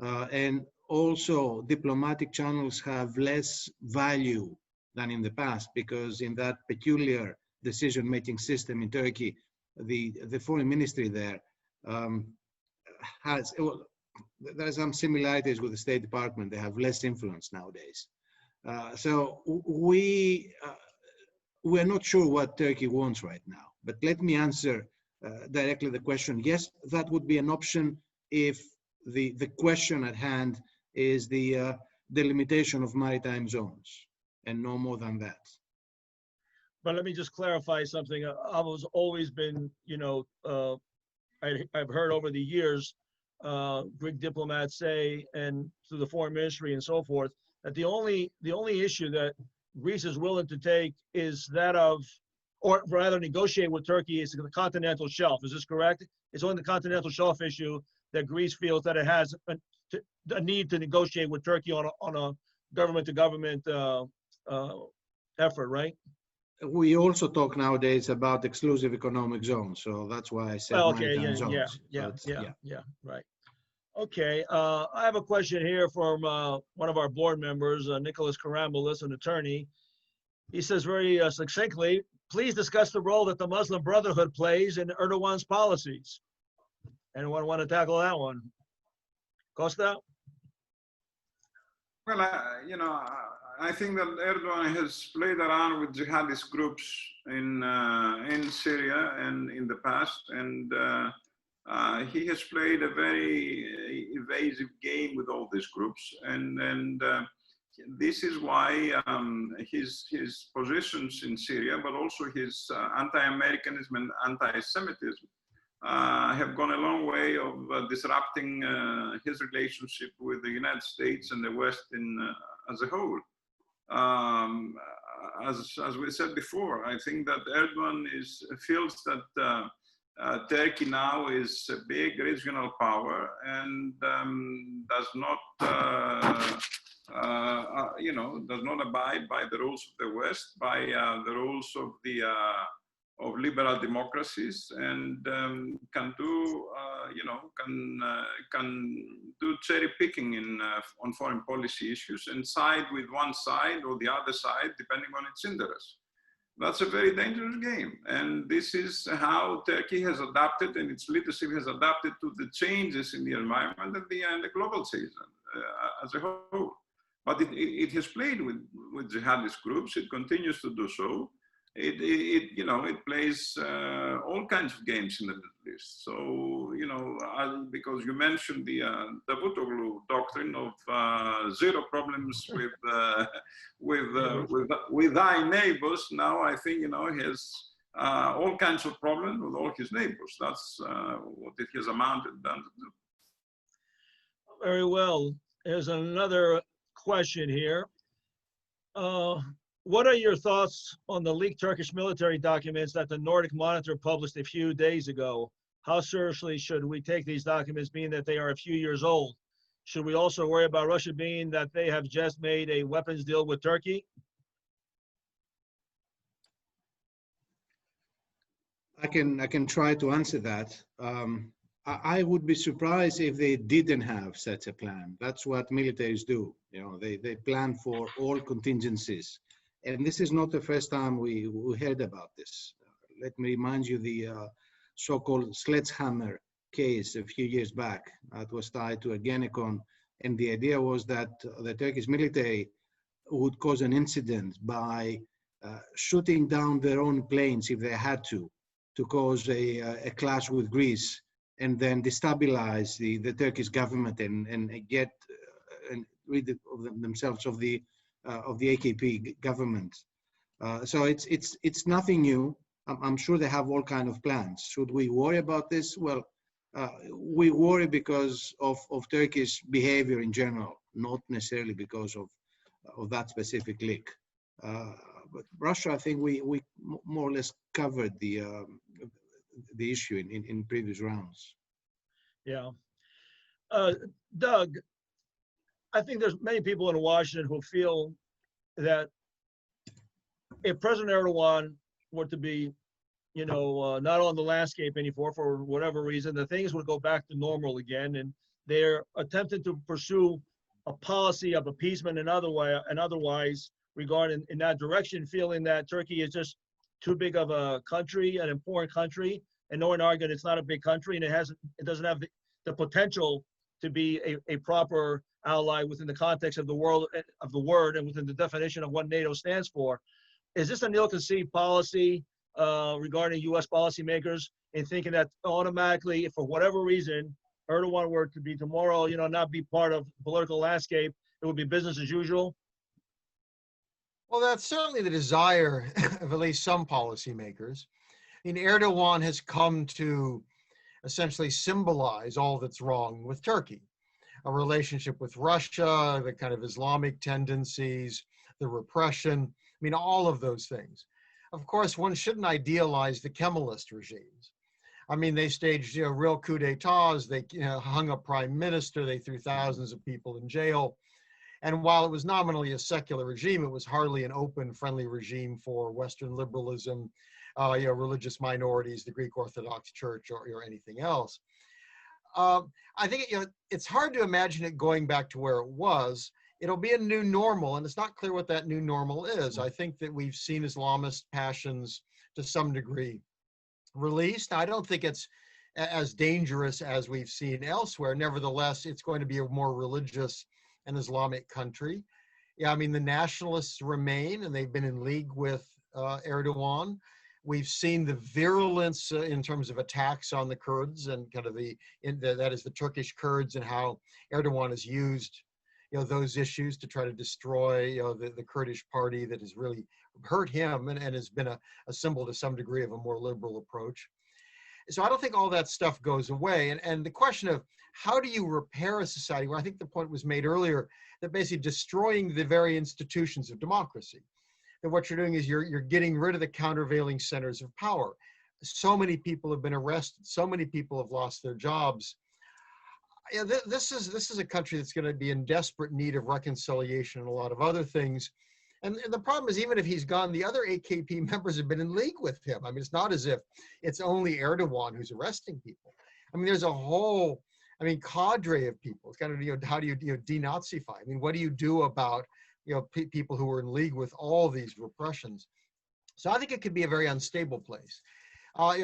And also diplomatic channels have less value than in the past, because in that peculiar decision-making system in Turkey, the foreign ministry there has, well, there are some similarities with the State Department. They have less influence nowadays. So we're not sure what Turkey wants right now. But let me answer directly the question. Yes, that would be an option if the question at hand is the delimitation of maritime zones, and no more than that. But let me just clarify something. I've always been, you know, I've heard over the years Greek diplomats say, and through the foreign ministry and so forth, that the only issue that Greece is willing to take is that of, or rather negotiate with Turkey, is the continental shelf. Is this correct? It's only the continental shelf issue that Greece feels that it has a need to negotiate with Turkey on a government-to-government effort, right? We also talk nowadays about exclusive economic zones, so that's why I said maritime zones. Yeah, right. Okay, I have a question here from one of our board members, Nicholas Karamanlis, an attorney. He says very succinctly, please discuss the role that the Muslim Brotherhood plays in Erdogan's policies. Anyone want to tackle that one? Costa? Well, you know, I think that Erdogan has played around with jihadist groups in Syria and in the past, and he has played a very evasive game with all these groups, and this is why his positions in Syria, but also his anti-Americanism and anti-Semitism have gone a long way of disrupting his relationship with the United States and the West as a whole. As we said before, I think that Erdogan feels that Turkey now is a big regional power and does not, you know, does not abide by the rules of the West, by the rules of the of liberal democracies, and can do, you know, can do cherry picking on foreign policy issues and side with one side or the other side depending on its interests. That's a very dangerous game, and this is how Turkey has adapted, and its leadership has adapted to the changes in the environment and the global season as a whole. But it has played with jihadist groups. It continues to do so. You know, it plays all kinds of games in the Middle East. So, you know, because you mentioned the Davutoglu doctrine of zero problems with thy neighbors. Now I think, you know, he has all kinds of problems with all his neighbors. That's what it has amounted down to do. Very well. There's another question here. What are your thoughts on the leaked Turkish military documents that the Nordic Monitor published a few days ago? How seriously should we take these documents, being that they are a few years old? Should we also worry about Russia, being that they have just made a weapons deal with Turkey? I can try to answer that. I would be surprised if they didn't have such a plan. That's what militaries do. You know, they plan for all contingencies. And this is not the first time we heard about this. Let me remind you the so-called sledgehammer case a few years back that was tied to Ergenekon. And the idea was that the Turkish military would cause an incident by shooting down their own planes if they had to cause a clash with Greece, and then destabilize the Turkish government and get and rid of themselves of the AKP government. So it's nothing new. I'm sure they have all kinds of plans. Should we worry about this? Well, we worry because of Turkish behavior in general, not necessarily because of that specific leak. But Russia, I think we more or less covered the issue in previous rounds. Yeah. Doug, I think there's many people in Washington who feel that if President Erdogan were to be, not on the landscape anymore for whatever reason, the things would go back to normal again. And they're attempting to pursue a policy of appeasement and otherwise regarding in that direction, feeling that Turkey is just too big of a country, an important country, and no one arguing it's not a big country and it doesn't have the potential to be a proper ally within the context of the word and within the definition of what NATO stands for. Is this an ill-conceived policy regarding U.S. policymakers in thinking that automatically, if for whatever reason Erdogan were to be tomorrow, not be part of the political landscape, it would be business as usual? Well, that's certainly the desire of at least some policymakers. I mean, Erdogan has come to essentially symbolize all that's wrong with Turkey, a relationship with Russia, the kind of Islamic tendencies, the repression, I mean, all of those things. Of course, one shouldn't idealize the Kemalist regimes. I mean, they staged real coup d'etats, they hung a prime minister, they threw thousands of people in jail. And while it was nominally a secular regime, it was hardly an open, friendly regime for Western liberalism, religious minorities, the Greek Orthodox Church, or anything else. I think it's hard to imagine it going back to where it was. It'll be a new normal, and it's not clear what that new normal is. I think that we've seen Islamist passions to some degree released. I don't think it's as dangerous as we've seen elsewhere. Nevertheless, it's going to be a more religious and Islamic country. Yeah, I mean, the nationalists remain, and they've been in league with Erdogan. We've seen the virulence in terms of attacks on the Kurds and kind of that is the Turkish Kurds, and how Erdogan has used those issues to try to destroy the Kurdish party that has really hurt him and has been a symbol to some degree of a more liberal approach. So I don't think all that stuff goes away. And the question of how do you repair a society, where I think the point was made earlier, that basically destroying the very institutions of democracy, that what you're doing is you're getting rid of the countervailing centers of power. So many people have been arrested. So many people have lost their jobs. This is a country that's going to be in desperate need of reconciliation and a lot of other things. And the problem is, even if he's gone, the other AKP members have been in league with him. I mean, it's not as if it's only Erdogan who's arresting people. I mean, there's a whole, cadre of people. It's kind of, how do you denazify? I mean, what do you do about, people who are in league with all these repressions? So I think it could be a very unstable place.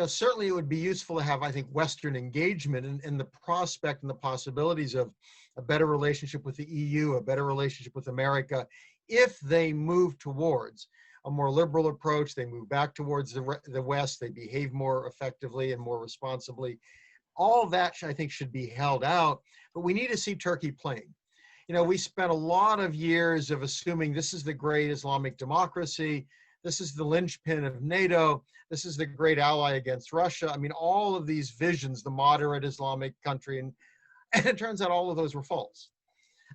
Certainly it would be useful to have, I think, Western engagement and the prospect and the possibilities of a better relationship with the EU, a better relationship with America, if they move towards a more liberal approach, they move back towards the West, they behave more effectively and more responsibly. All that, I think, should be held out, but we need to see Turkey playing. We spent a lot of years of assuming this is the great Islamic democracy, this is the linchpin of NATO, this is the great ally against Russia. I mean, all of these visions, the moderate Islamic country, and it turns out all of those were false.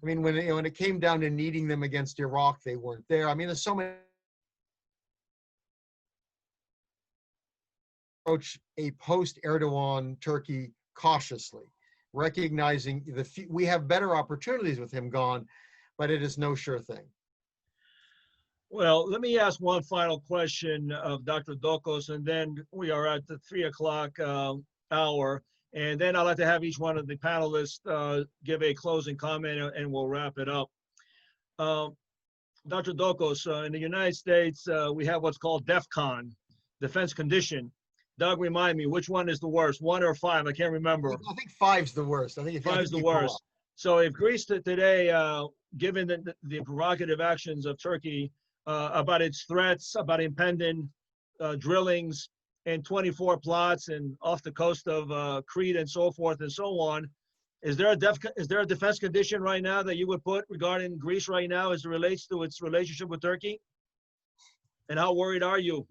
I mean, when it came down to needing them against Iraq, they weren't there. I mean, there's so many approach a post-Erdogan Turkey cautiously, recognizing we have better opportunities with him gone, but it is no sure thing. Well, let me ask one final question of Dr. DOKOS, and then we are at the 3 o'clock hour. And then I'd like to have each one of the panelists give a closing comment, and we'll wrap it up. Dr. DOKOS, in the United States, we have what's called DEFCON, defense condition. Doug, remind me, which one is the worst, 1 or 5? I can't remember. I think 5's the worst. I think 5's the worst. So if Greece today, given the provocative actions of Turkey about its threats, about impending drillings and 24 plots and off the coast of Crete and so forth and so on, is there a defense condition right now that you would put regarding Greece right now as it relates to its relationship with Turkey? And how worried are you?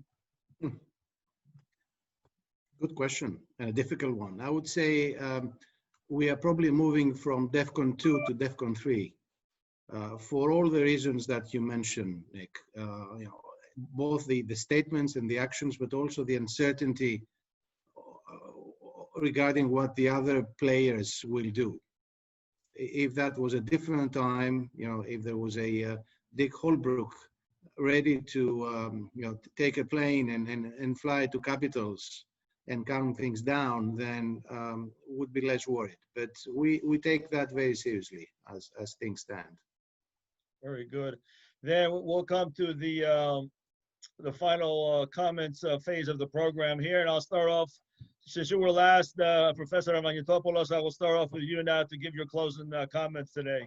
Good question, and a difficult one. I would say we are probably moving from DEFCON 2 to DEFCON 3 for all the reasons that you mentioned, Nick. You know, both the statements and the actions, but also the uncertainty regarding what the other players will do. If that was a different time, you know, if there was a Dick Holbrooke ready to, you know, take a plane and fly to capitals and calm things down, then would be less worried. But we take that very seriously as things stand. Very good. Then we'll come to the final comments phase of the program here, and I'll start off. Since you were last, Professor ARVANITOPOULOS, I will start off with you now to give your closing comments today.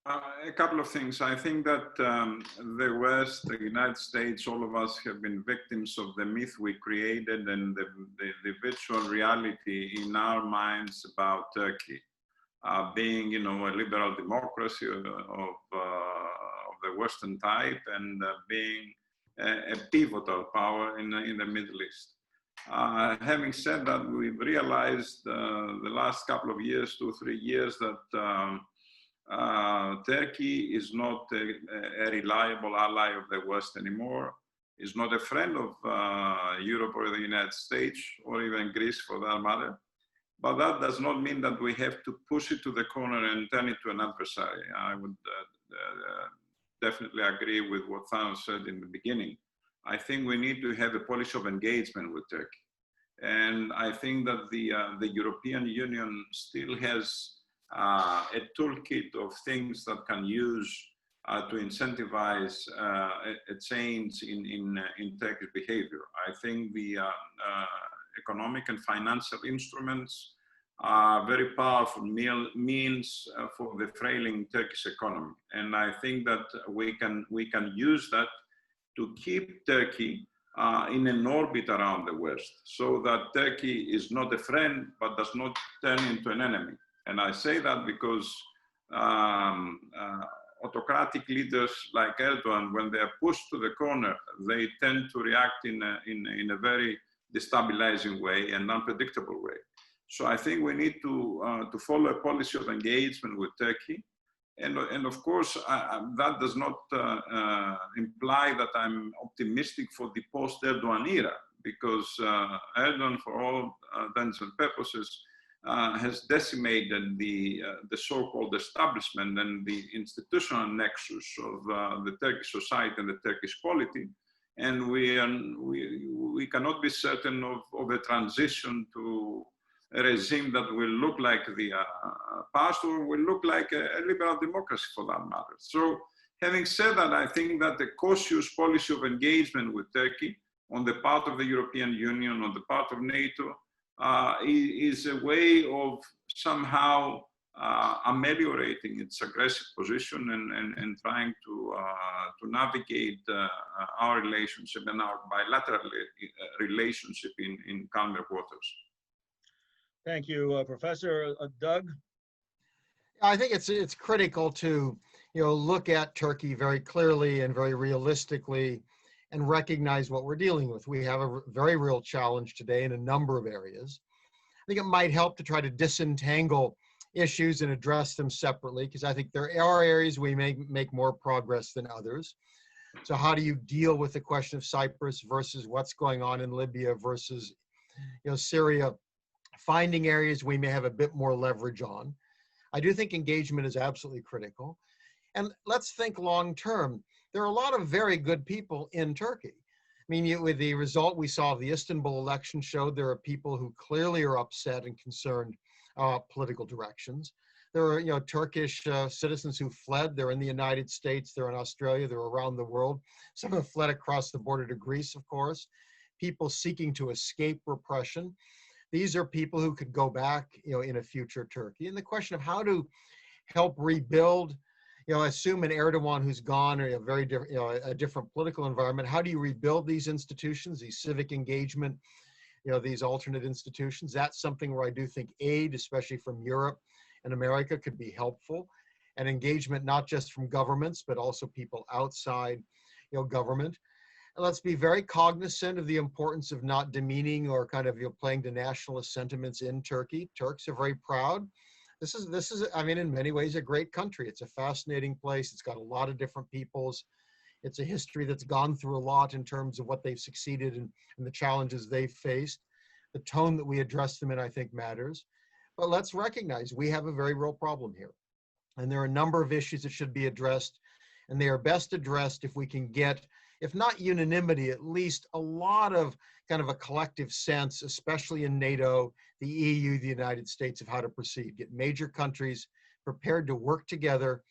A couple of things. I think that the West, the United States, all of us have been victims of the myth we created and the virtual reality in our minds about Turkey being, you know, a liberal democracy of the Western type and being a pivotal power in the Middle East. Having said that, we've realized the last couple of years, 2 or 3 years, that Turkey is not a reliable ally of the West anymore, is not a friend of Europe or the United States, or even Greece for that matter. But that does not mean that we have to push it to the corner and turn it to an adversary. I would definitely agree with what THANOS said in the beginning. I think we need to have a policy of engagement with Turkey. And I think that the European Union still has a toolkit of things that can use to incentivize a change in Turkish behavior. I think the economic and financial instruments are very powerful means for the frailing Turkish economy. And I think that we can use that to keep Turkey in an orbit around the West, so that Turkey is not a friend, but does not turn into an enemy. And I say that because autocratic leaders like Erdogan, when they are pushed to the corner, they tend to react in a very destabilizing way and unpredictable way. So I think we need to follow a policy of engagement with Turkey. And of course, that does not imply that I'm optimistic for the post-Erdogan era, because Erdogan, for all intents and purposes, has decimated the so-called establishment and the institutional nexus of the Turkish society and the Turkish polity. And we cannot be certain of a transition to a regime that will look like the past or will look like a liberal democracy for that matter. So having said that, I think that the cautious policy of engagement with Turkey on the part of the European Union, on the part of NATO, is a way of somehow ameliorating its aggressive position and trying to navigate our relationship and our bilateral relationship in calmer waters. Thank you, Professor. Doug? I think it's critical to, you know, look at Turkey very clearly and very realistically and recognize what we're dealing with. We have a very real challenge today in a number of areas. I think it might help to try to disentangle issues and address them separately, because I think there are areas we may make more progress than others. So how do you deal with the question of Cyprus versus what's going on in Libya versus, you know, Syria? Finding areas we may have a bit more leverage on. I do think engagement is absolutely critical. And let's think long term. There are a lot of very good people in Turkey. mean, with the result we saw of the Istanbul election showed there are people who clearly are upset and concerned political directions. There are, Turkish citizens who fled. They're in the United States, they're in Australia, they're around the world. Some of them fled across the border to Greece, of course. People seeking to escape repression. These are people who could go back, in a future Turkey. And the question of how to help rebuild, assume an Erdogan who's gone, or a very different, a different political environment. How do you rebuild these institutions, these civic engagement, these alternate institutions? That's something where I do think aid, especially from Europe and America, could be helpful, and engagement not just from governments but also people outside, government. And let's be very cognizant of the importance of not demeaning or kind of playing to nationalist sentiments in Turkey. Turks are very proud. This is, I mean, in many ways, a great country. It's a fascinating place. It's got a lot of different peoples. It's a history that's gone through a lot in terms of what they've succeeded in and the challenges they've faced. The tone that we address them in, I think, matters. But let's recognize we have a very real problem here. And there are a number of issues that should be addressed. And they are best addressed if we can get, if not unanimity, at least a lot of kind of a collective sense, especially in NATO, the EU, the United States, of how to proceed. Get major countries prepared to work together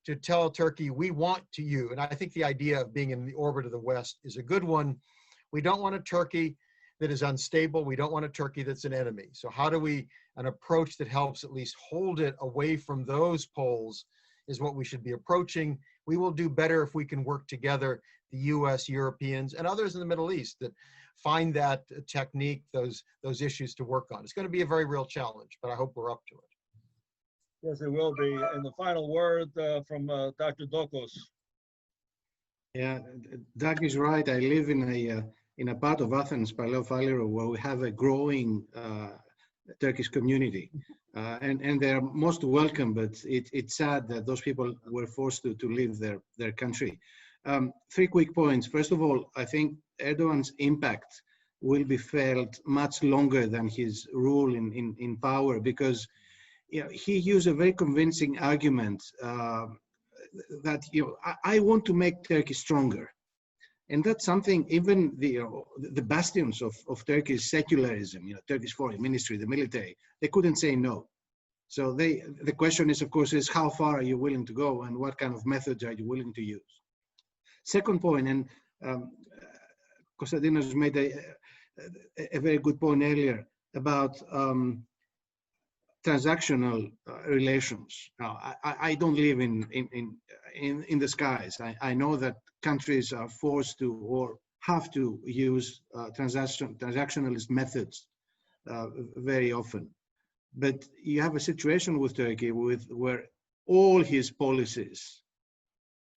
to tell Turkey, we want to you. And I think the idea of being in the orbit of the West is a good one. We don't want a Turkey that is unstable. We don't want a Turkey that's an enemy. So how do we, an approach that helps at least hold it away from those poles is what we should be approaching. We will do better if we can work together, the US, Europeans, and others in the Middle East that find that technique, those issues to work on. It's going to be a very real challenge, but I hope we're up to it. Yes, it will be. And the final word from Dr. DOKOS. Yeah, Doug is right. I live in a part of Athens, Paleo-Faliro, where we have a growing Turkish community. And they're most welcome, but it's sad that those people were forced to leave their country. 3 quick points. First of all, I think Erdogan's impact will be felt much longer than his rule in power, because he used a very convincing argument that I want to make Turkey stronger. And that's something even the bastions of Turkish secularism, Turkish foreign ministry, the military, they couldn't say no. So the question is, of course, is how far are you willing to go and what kind of methods are you willing to use? Second point, and Konstantinos made a very good point earlier about transactional relations. Now, I don't live in the skies. I know that countries are forced to or have to use transactionalist methods very often. But you have a situation with Turkey where all his policies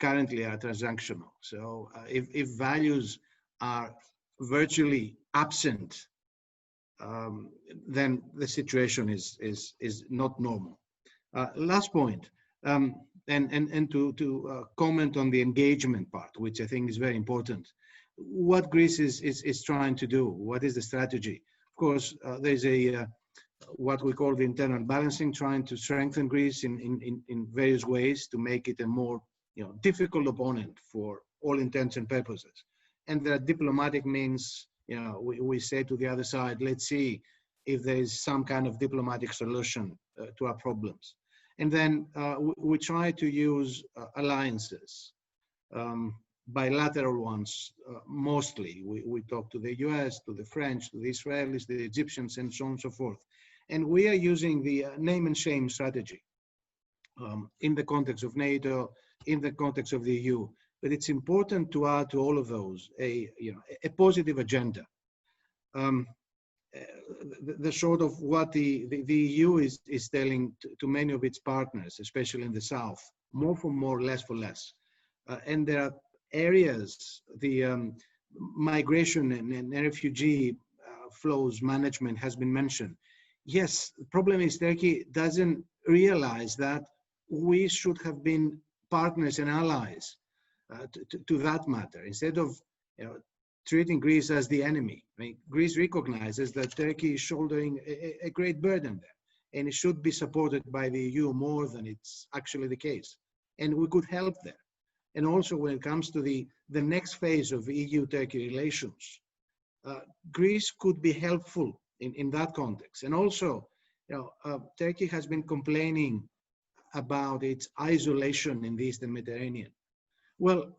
currently are transactional. So if values are virtually absent, then the situation is not normal. Last point, and to comment on the engagement part, which I think is very important. What Greece is trying to do, what is the strategy? Of course, there's what we call the internal balancing, trying to strengthen Greece in various ways to make it a more difficult opponent for all intents and purposes. And there are diplomatic means. We say to the other side, let's see if there is some kind of diplomatic solution to our problems. And then we try to use alliances, bilateral ones mostly. We talk to the US, to the French, to the Israelis, the Egyptians, and so on and so forth. And we are using the name and shame strategy in the context of NATO, in the context of the EU. But it's important to add to all of those a positive agenda. The sort of what the EU is telling to many of its partners, especially in the South, more for more, less for less. And there are areas, the migration and refugee flows management has been mentioned. Yes, the problem is Turkey doesn't realize that we should have been partners and allies to that matter, instead of treating Greece as the enemy. I mean, Greece recognizes that Turkey is shouldering a great burden there, and it should be supported by the EU more than it's actually the case. And we could help there. And also when it comes to the next phase of EU-Turkey relations, Greece could be helpful in that context. And also, Turkey has been complaining about its isolation in the Eastern Mediterranean. Well,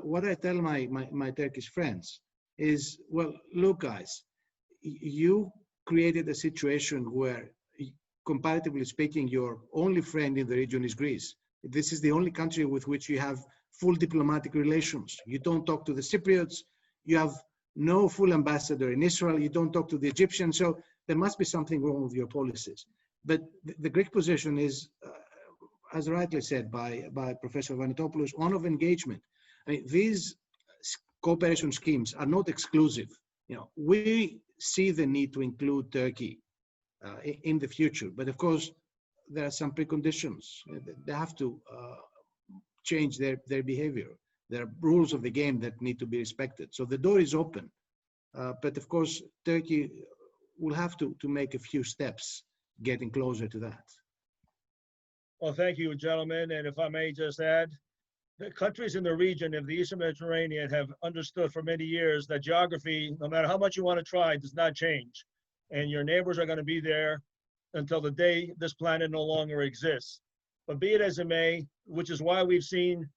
what I tell my Turkish friends is, well, look, guys, you created a situation where, comparatively speaking, your only friend in the region is Greece. This is the only country with which you have full diplomatic relations. You don't talk to the Cypriots. You have no full ambassador in Israel. You don't talk to the Egyptians. So there must be something wrong with your policies. But the Greek position is, as rightly said by Professor ARVANITOPOULOS, one of engagement. I mean, these cooperation schemes are not exclusive. We see the need to include Turkey in the future, but of course, there are some preconditions. They have to change their behavior. There are rules of the game that need to be respected. So the door is open, but of course, Turkey will have to make a few steps getting closer to that. Well, thank you, gentlemen. And if I may just add, the countries in the region of the Eastern Mediterranean have understood for many years that geography, no matter how much you want to try, does not change. And your neighbors are going to be there until the day this planet no longer exists. But be it as it may, which is why we've seen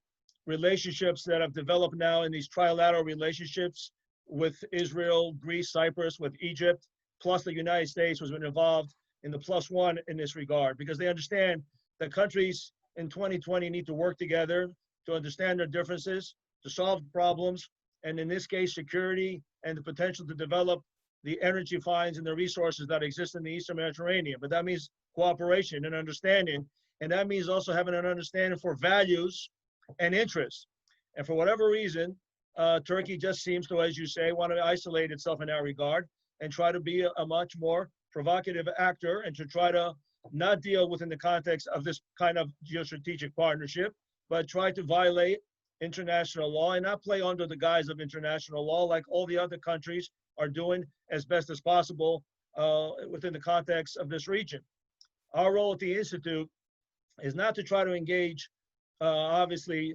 relationships that have developed now in these trilateral relationships with Israel, Greece, Cyprus, with Egypt, plus the United States has been involved in the +1 in this regard, because they understand that countries in 2020 need to work together to understand their differences, to solve problems, and in this case, security and the potential to develop the energy finds and the resources that exist in the Eastern Mediterranean. But that means cooperation and understanding, and that means also having an understanding for values and interests. And for whatever reason, Turkey just seems to, as you say, want to isolate itself in that regard and try to be a much more provocative actor and to try to not deal within the context of this kind of geostrategic partnership, but try to violate international law and not play under the guise of international law like all the other countries are doing as best as possible within the context of this region. Our role at the Institute is not to try to engage, obviously,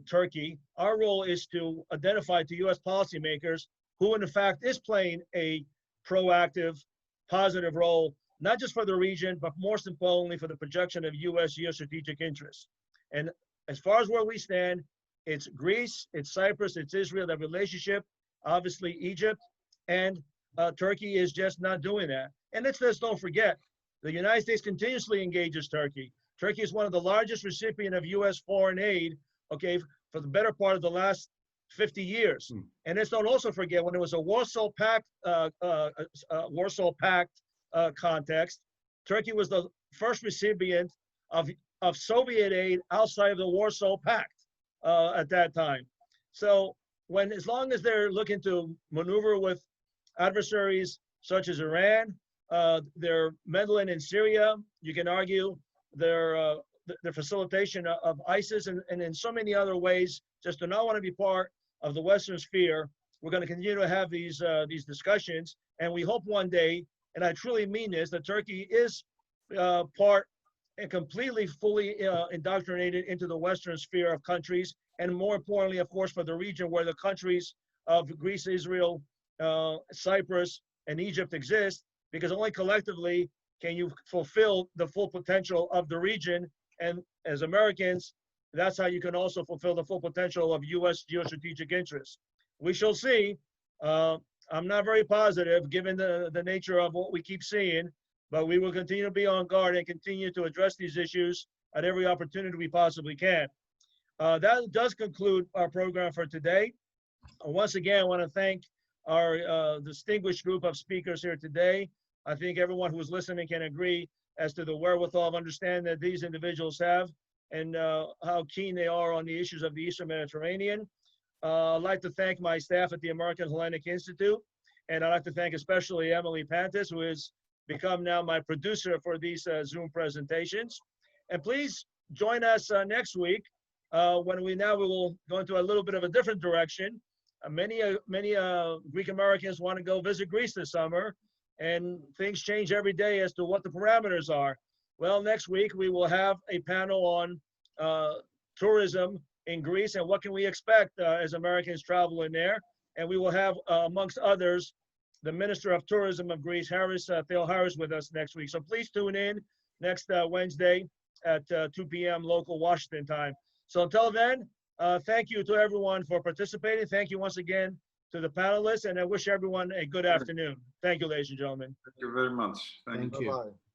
Turkey. Our role is to identify to U.S. policymakers who, in fact, is playing a proactive, positive role, not just for the region, but most importantly for the projection of U.S. geostrategic interests. And as far as where we stand, it's Greece, it's Cyprus, it's Israel, that relationship, obviously Egypt, and Turkey is just not doing that. And let's just don't forget, the United States continuously engages Turkey. Turkey is one of the largest recipients of U.S. foreign aid, okay, for the better part of the last 50 years. And let's don't also forget, when it was a Warsaw Pact context, Turkey was the first recipient of Soviet aid outside of the Warsaw Pact at that time. So as long as they're looking to maneuver with adversaries such as Iran, they're meddling in Syria, you can argue their facilitation of ISIS and in so many other ways, just do not want to be part of the Western sphere. We're going to continue to have these discussions, and we hope one day, and I truly mean this, that Turkey is part and completely, fully indoctrinated into the Western sphere of countries, and more importantly, of course, for the region where the countries of Greece, Israel, Cyprus, and Egypt exist, because only collectively can you fulfill the full potential of the region. And as Americans, that's how you can also fulfill the full potential of U.S. geostrategic interests. We shall see. I'm not very positive given the nature of what we keep seeing, but we will continue to be on guard and continue to address these issues at every opportunity we possibly can. That does conclude our program for today. Once again, I want to thank our distinguished group of speakers here today. I think everyone who's listening can agree as to the wherewithal of understanding that these individuals have and how keen they are on the issues of the Eastern Mediterranean. I'd like to thank my staff at the American Hellenic Institute, and I'd like to thank especially Emily Pantis, who has become now my producer for these Zoom presentations. And please join us next week when we will go into a little bit of a different direction. Many Greek Americans want to go visit Greece this summer, and things change every day as to what the parameters are. Well, next week we will have a panel on tourism in Greece and what can we expect as Americans travel in there. And we will have, amongst others, the Minister of Tourism of Greece, Theo Harris, with us next week. So please tune in next Wednesday at 2 p.m. local Washington time. So until then, thank you to everyone for participating. Thank you once again to the panelists, and I wish everyone a good afternoon. Thank you, ladies and gentlemen. Thank you very much. Thank you. Thank you. Bye-bye.